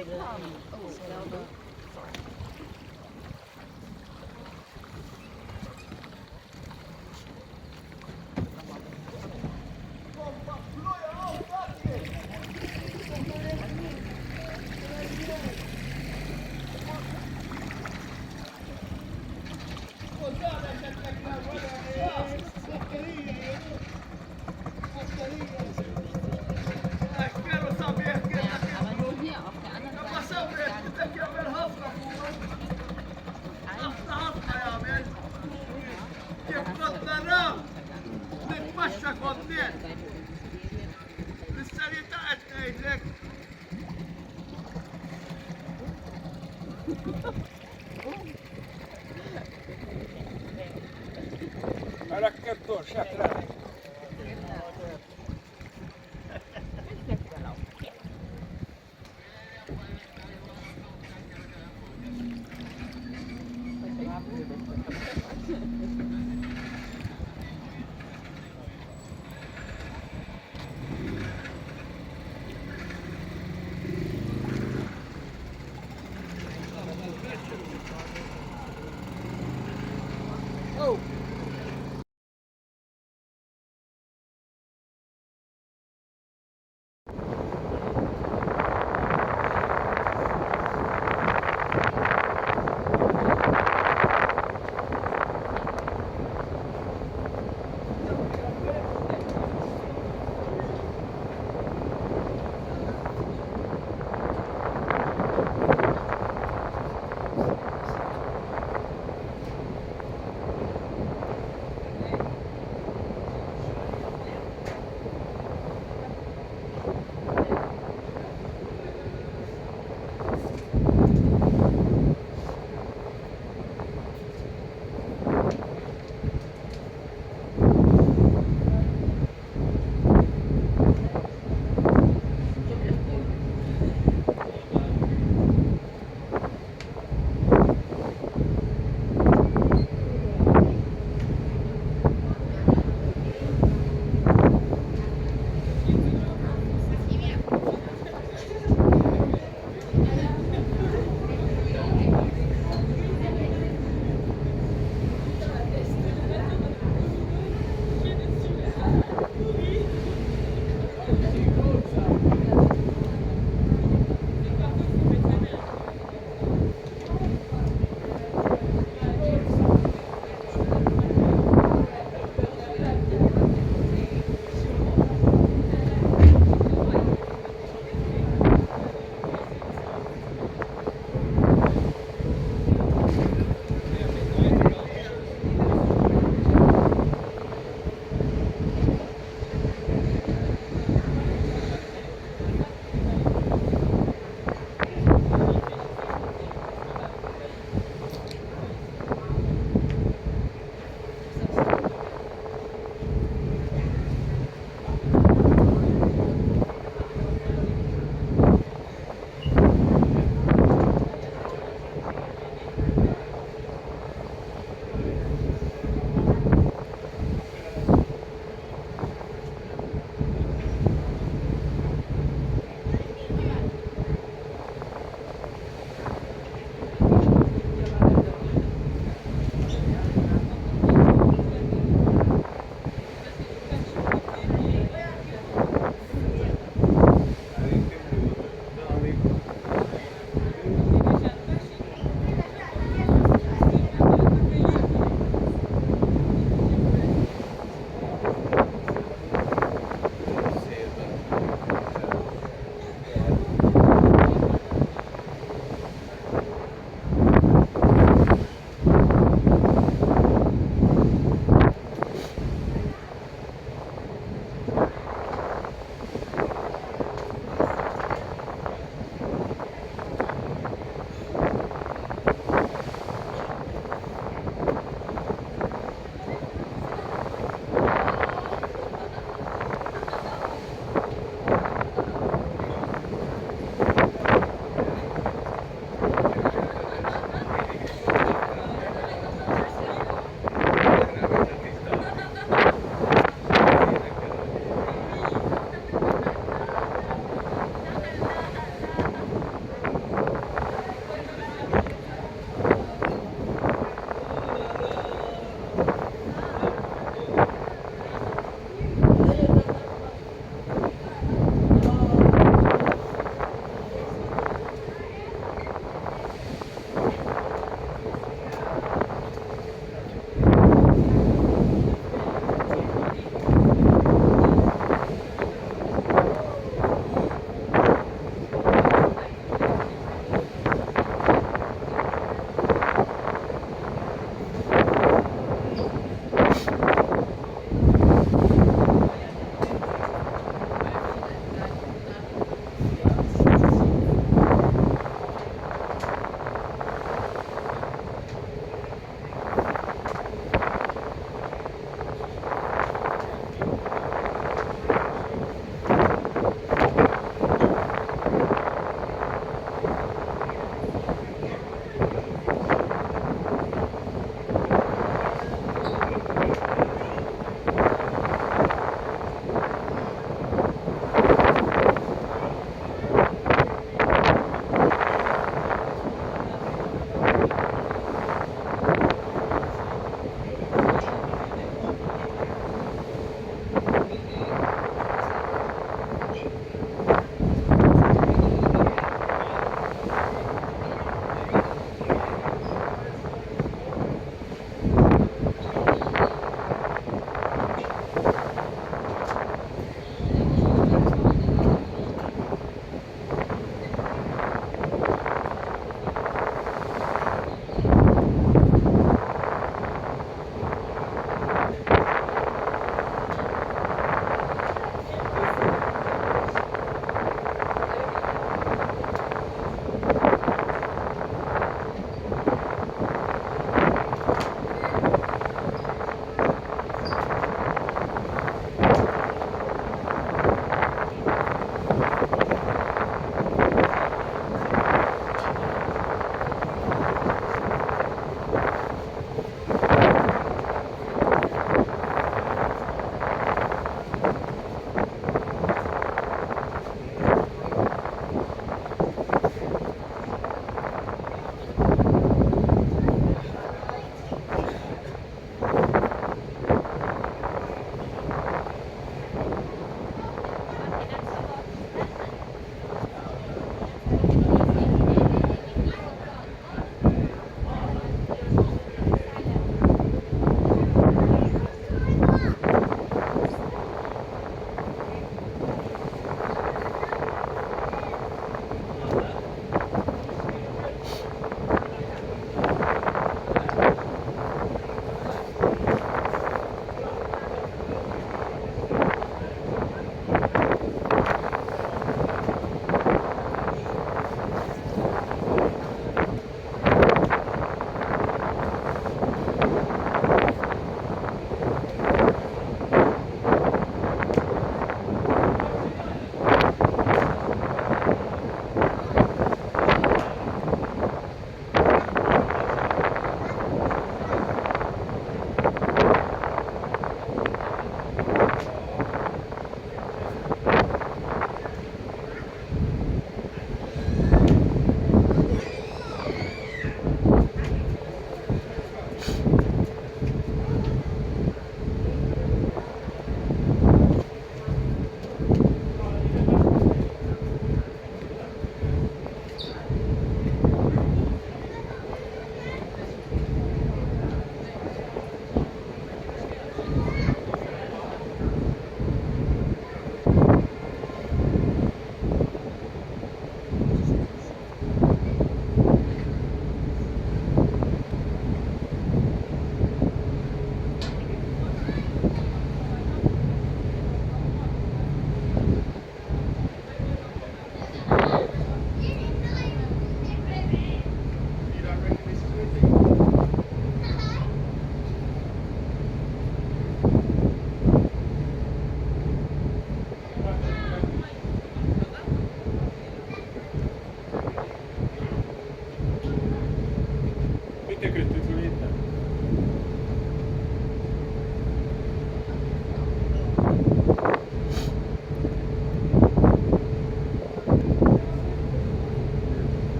Quero saber quem بدك يعمل هفرة هفرة يا عمل كيف كنت ننام نتمشى كونتين لسه اللي تحت ايدك ركبته شكرا Oh!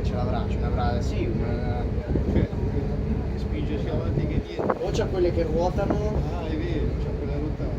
ce l'avrà, ce n'avrà, sì, una... Cioè, che spinge sia avanti che dietro. O c'ha quelle che ruotano. Ah, è vero, c'è quella rotata.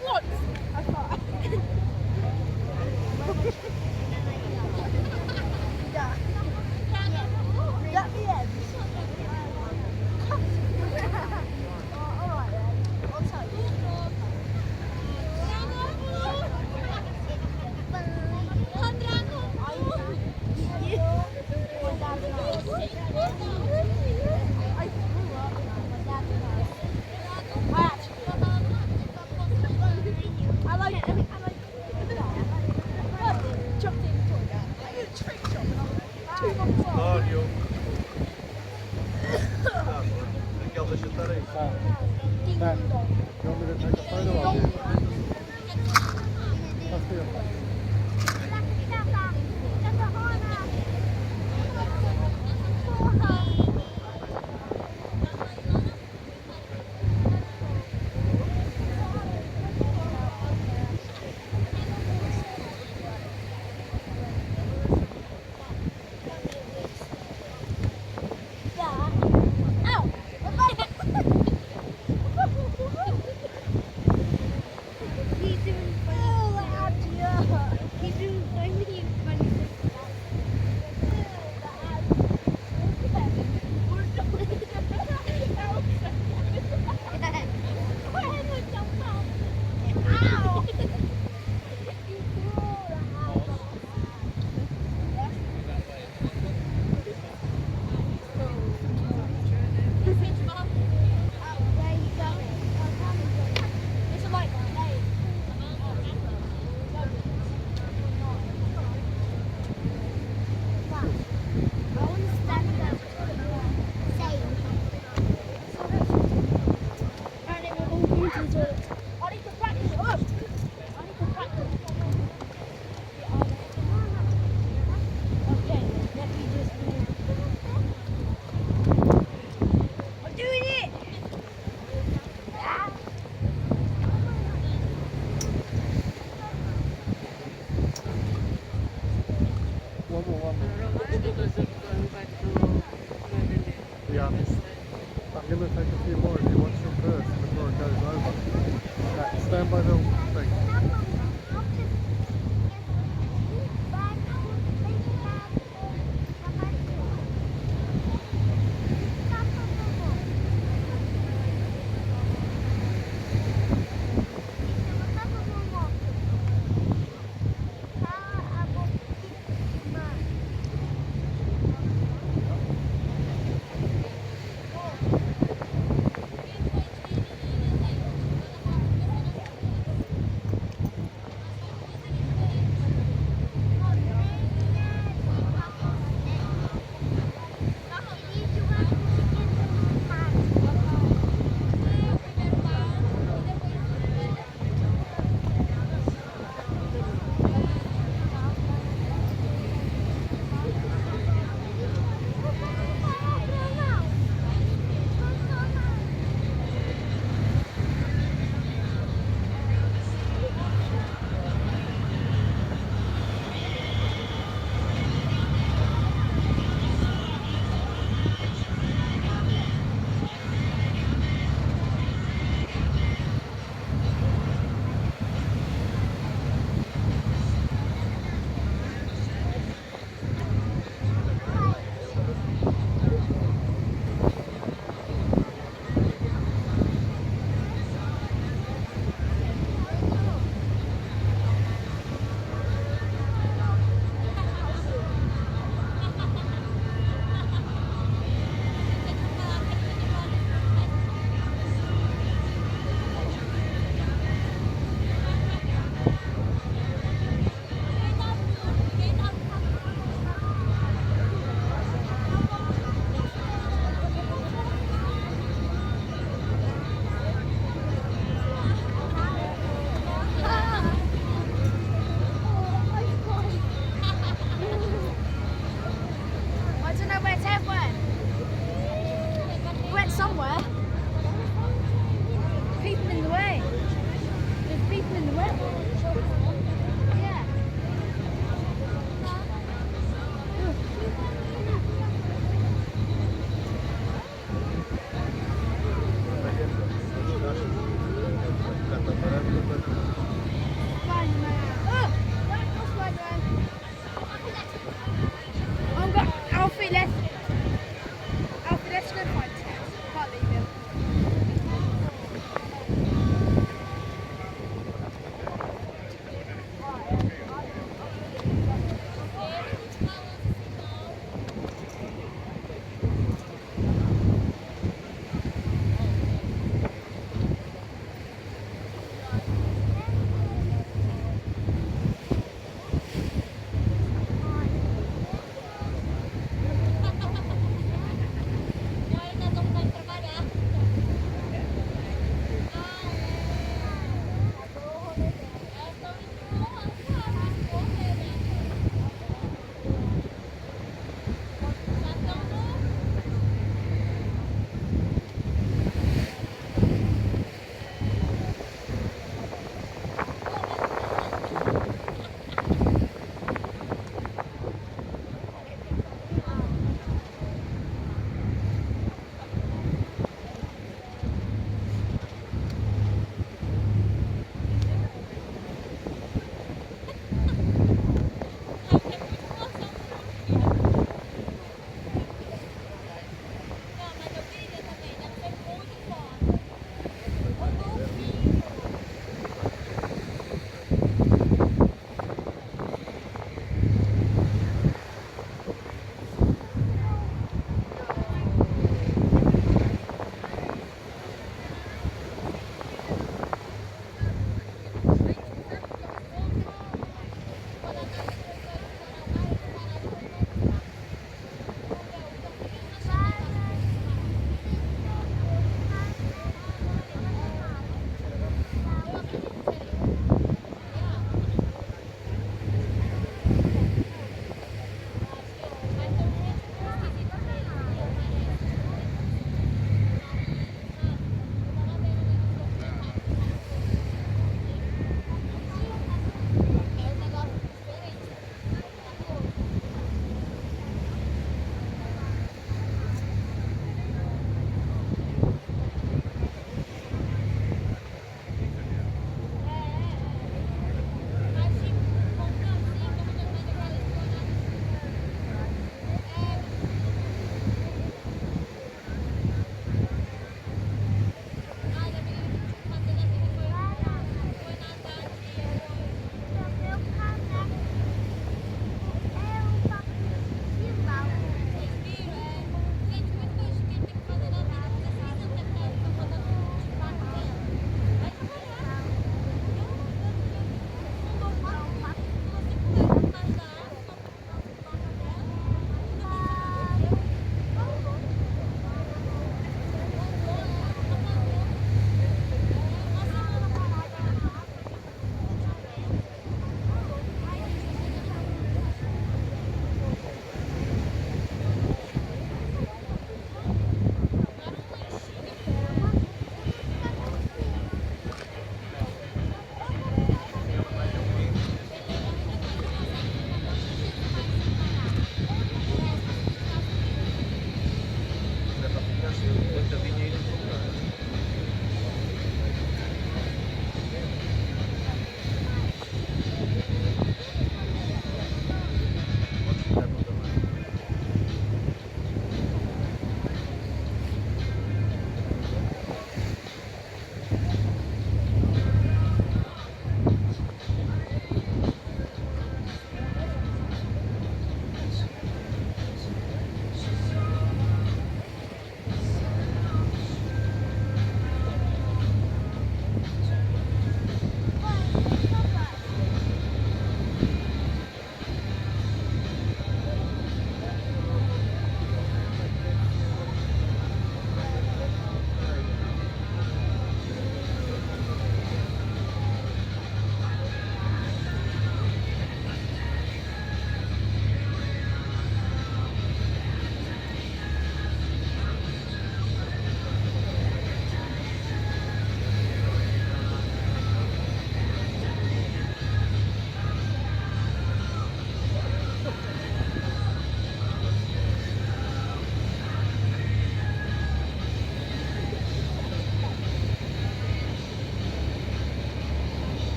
What? I thought. Let me in. Alright then, I'll tell you. I like it. Jumped in the toilet. I did a trick shot and I was like, Mario. Ben, you want me to take a photo of you? Let's do it. Yeah. I'm going to take a few more if you want some first before it goes over. Okay, stand by the thing.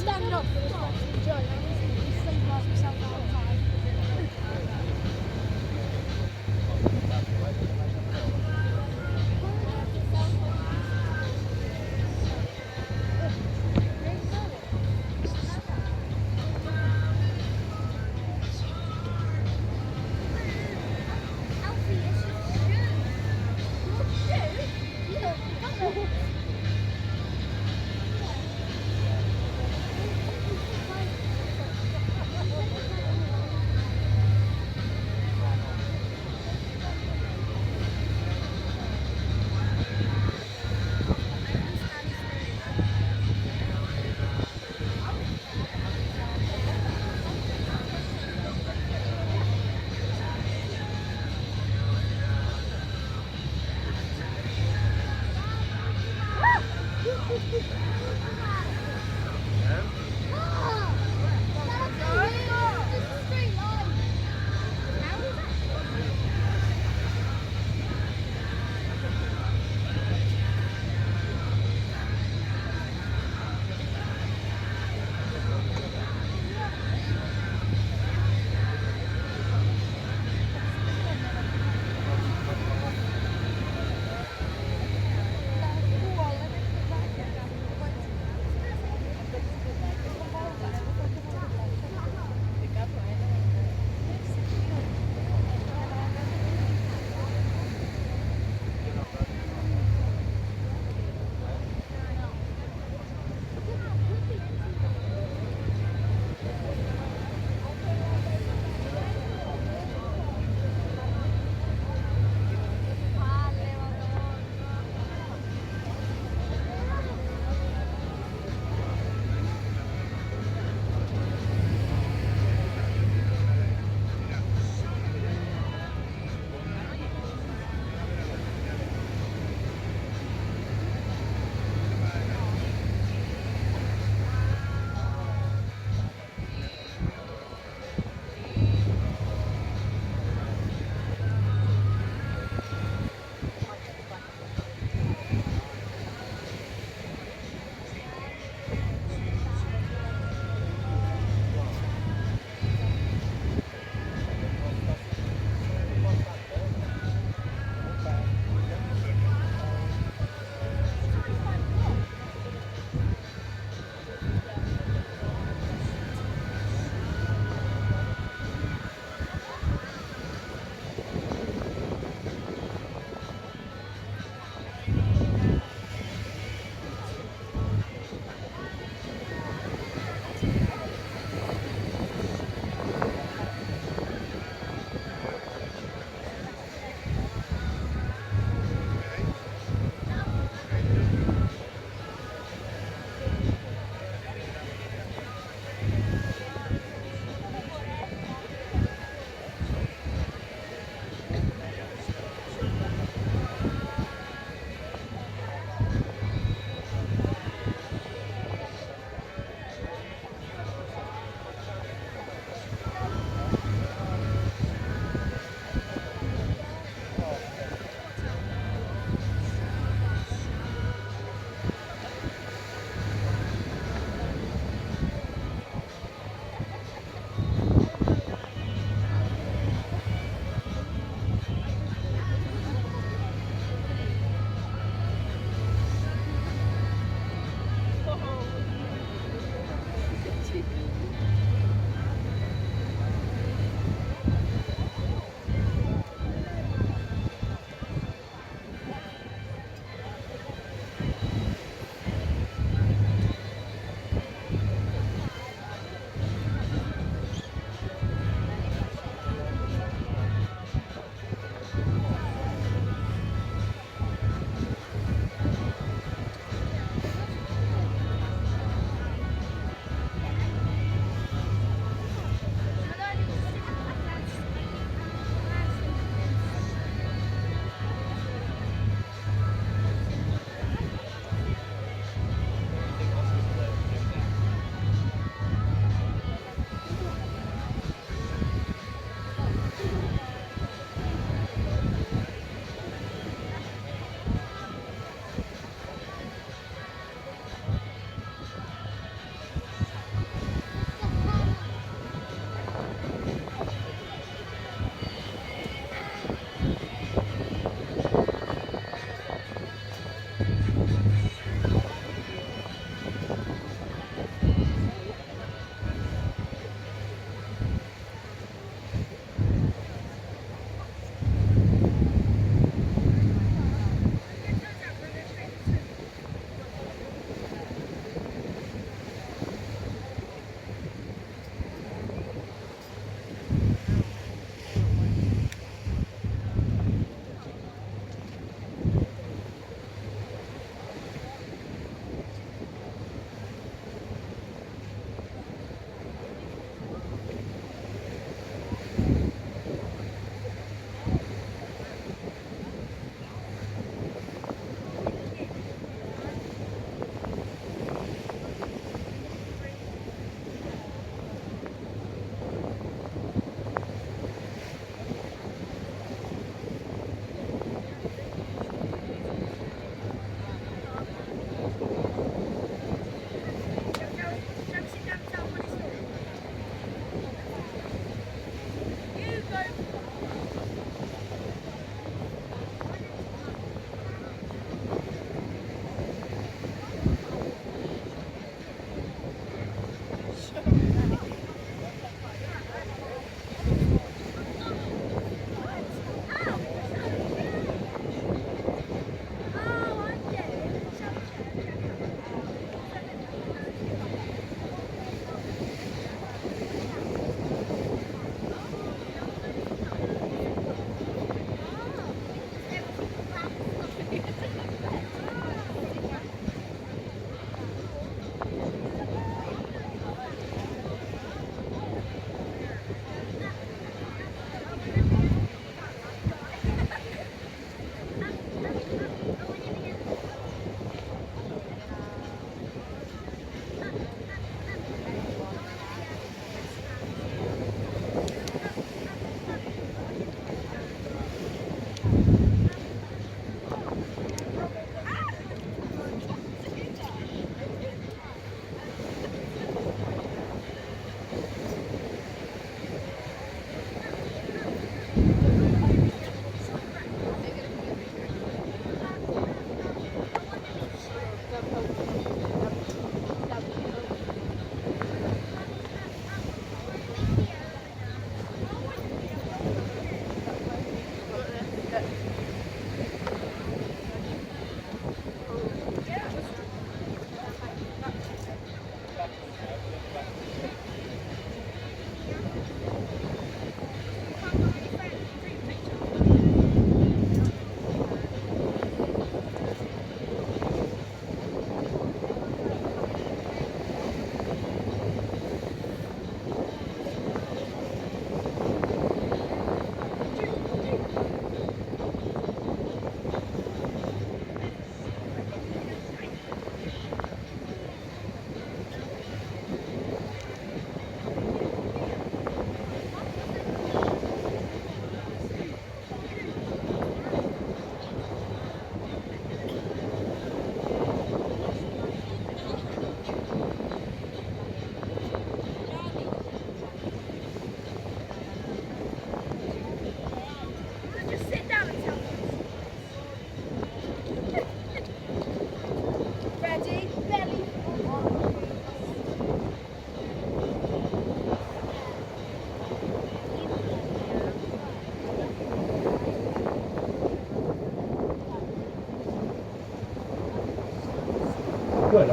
stand up for this one to enjoy it. He's thinking about himself the whole time.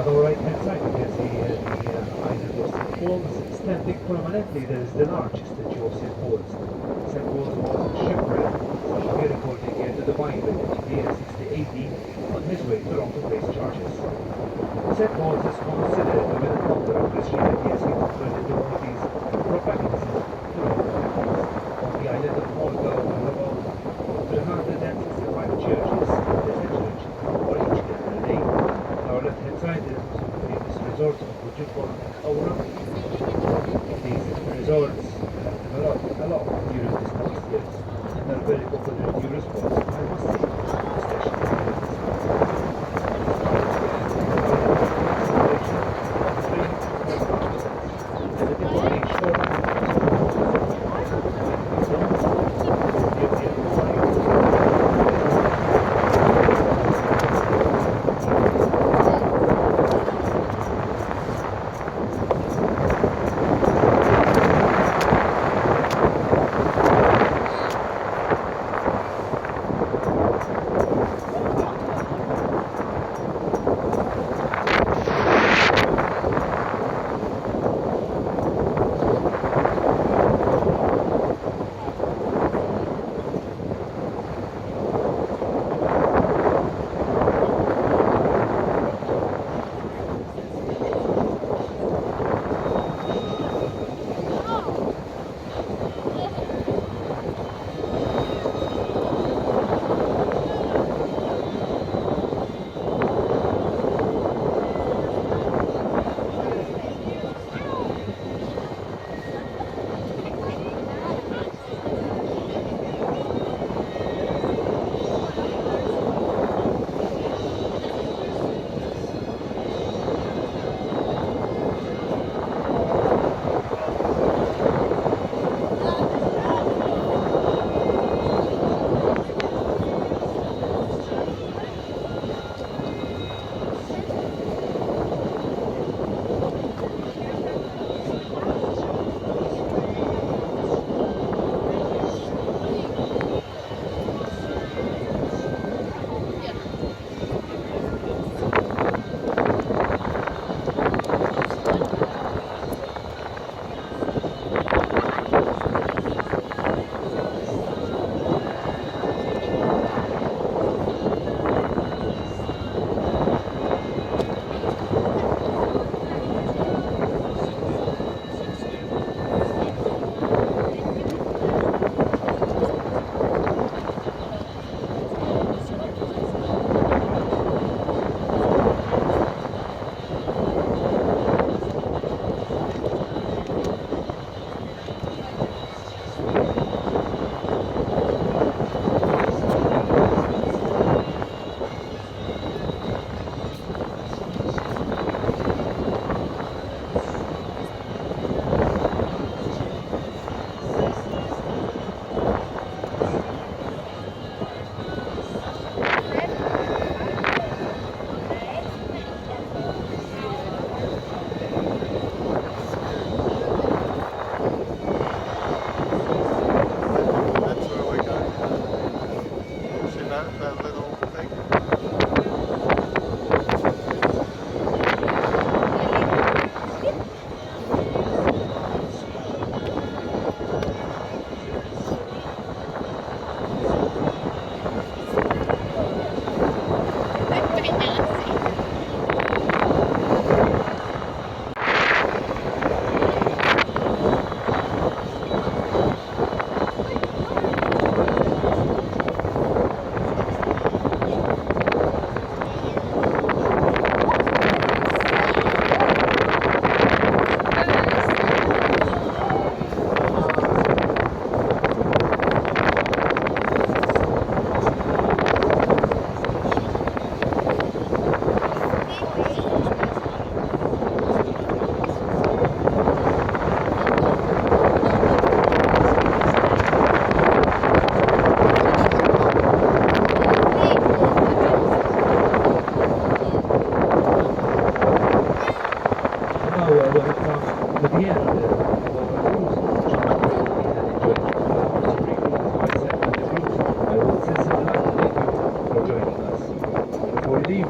our right hand side you can see the island of St. Paul's. Standing prominently there is the largest statue of St. Paul's. St. Paul's was shipwrecked, here according to the Bible in the year 60 AD on his way to Rome to face charges. St. Paul's is considered to be the founder of Christianity as he conquered the devotees propagating the on the island of Malta were about 365 churches. There's a church for each day. On our left hand side there is a famous resort of Gozo and Aura. These resorts have developed a lot during these past years and are very popular tourist spots, I must say, especially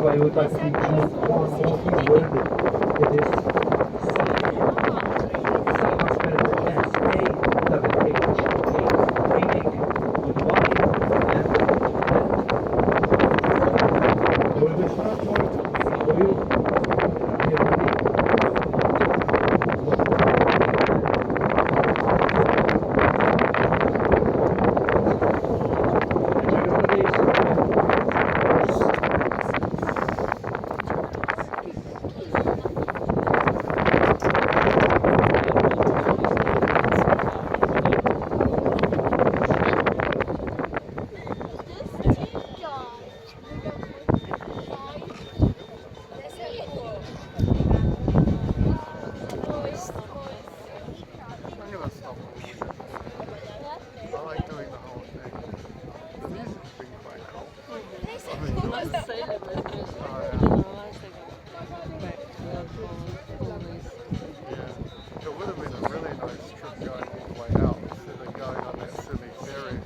I would like to more keyword it is sightseeing. Someone spelled it S-A-W-H-A, meaning goodbye and dove stato dico io I'm gonna stop the music. I like doing the whole thing. The music's been quite cool. Yeah. It would have been a really nice trip going all the way out instead of going on that silly ferry.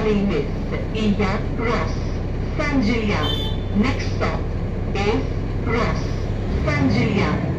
funny miss, Ian Ross, San Gillian. Next stop is Ross, San Gillian.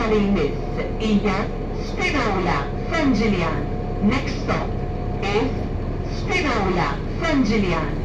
Miss Ian Spinola, San Gillian. Next stop is Spinola, San Gillian.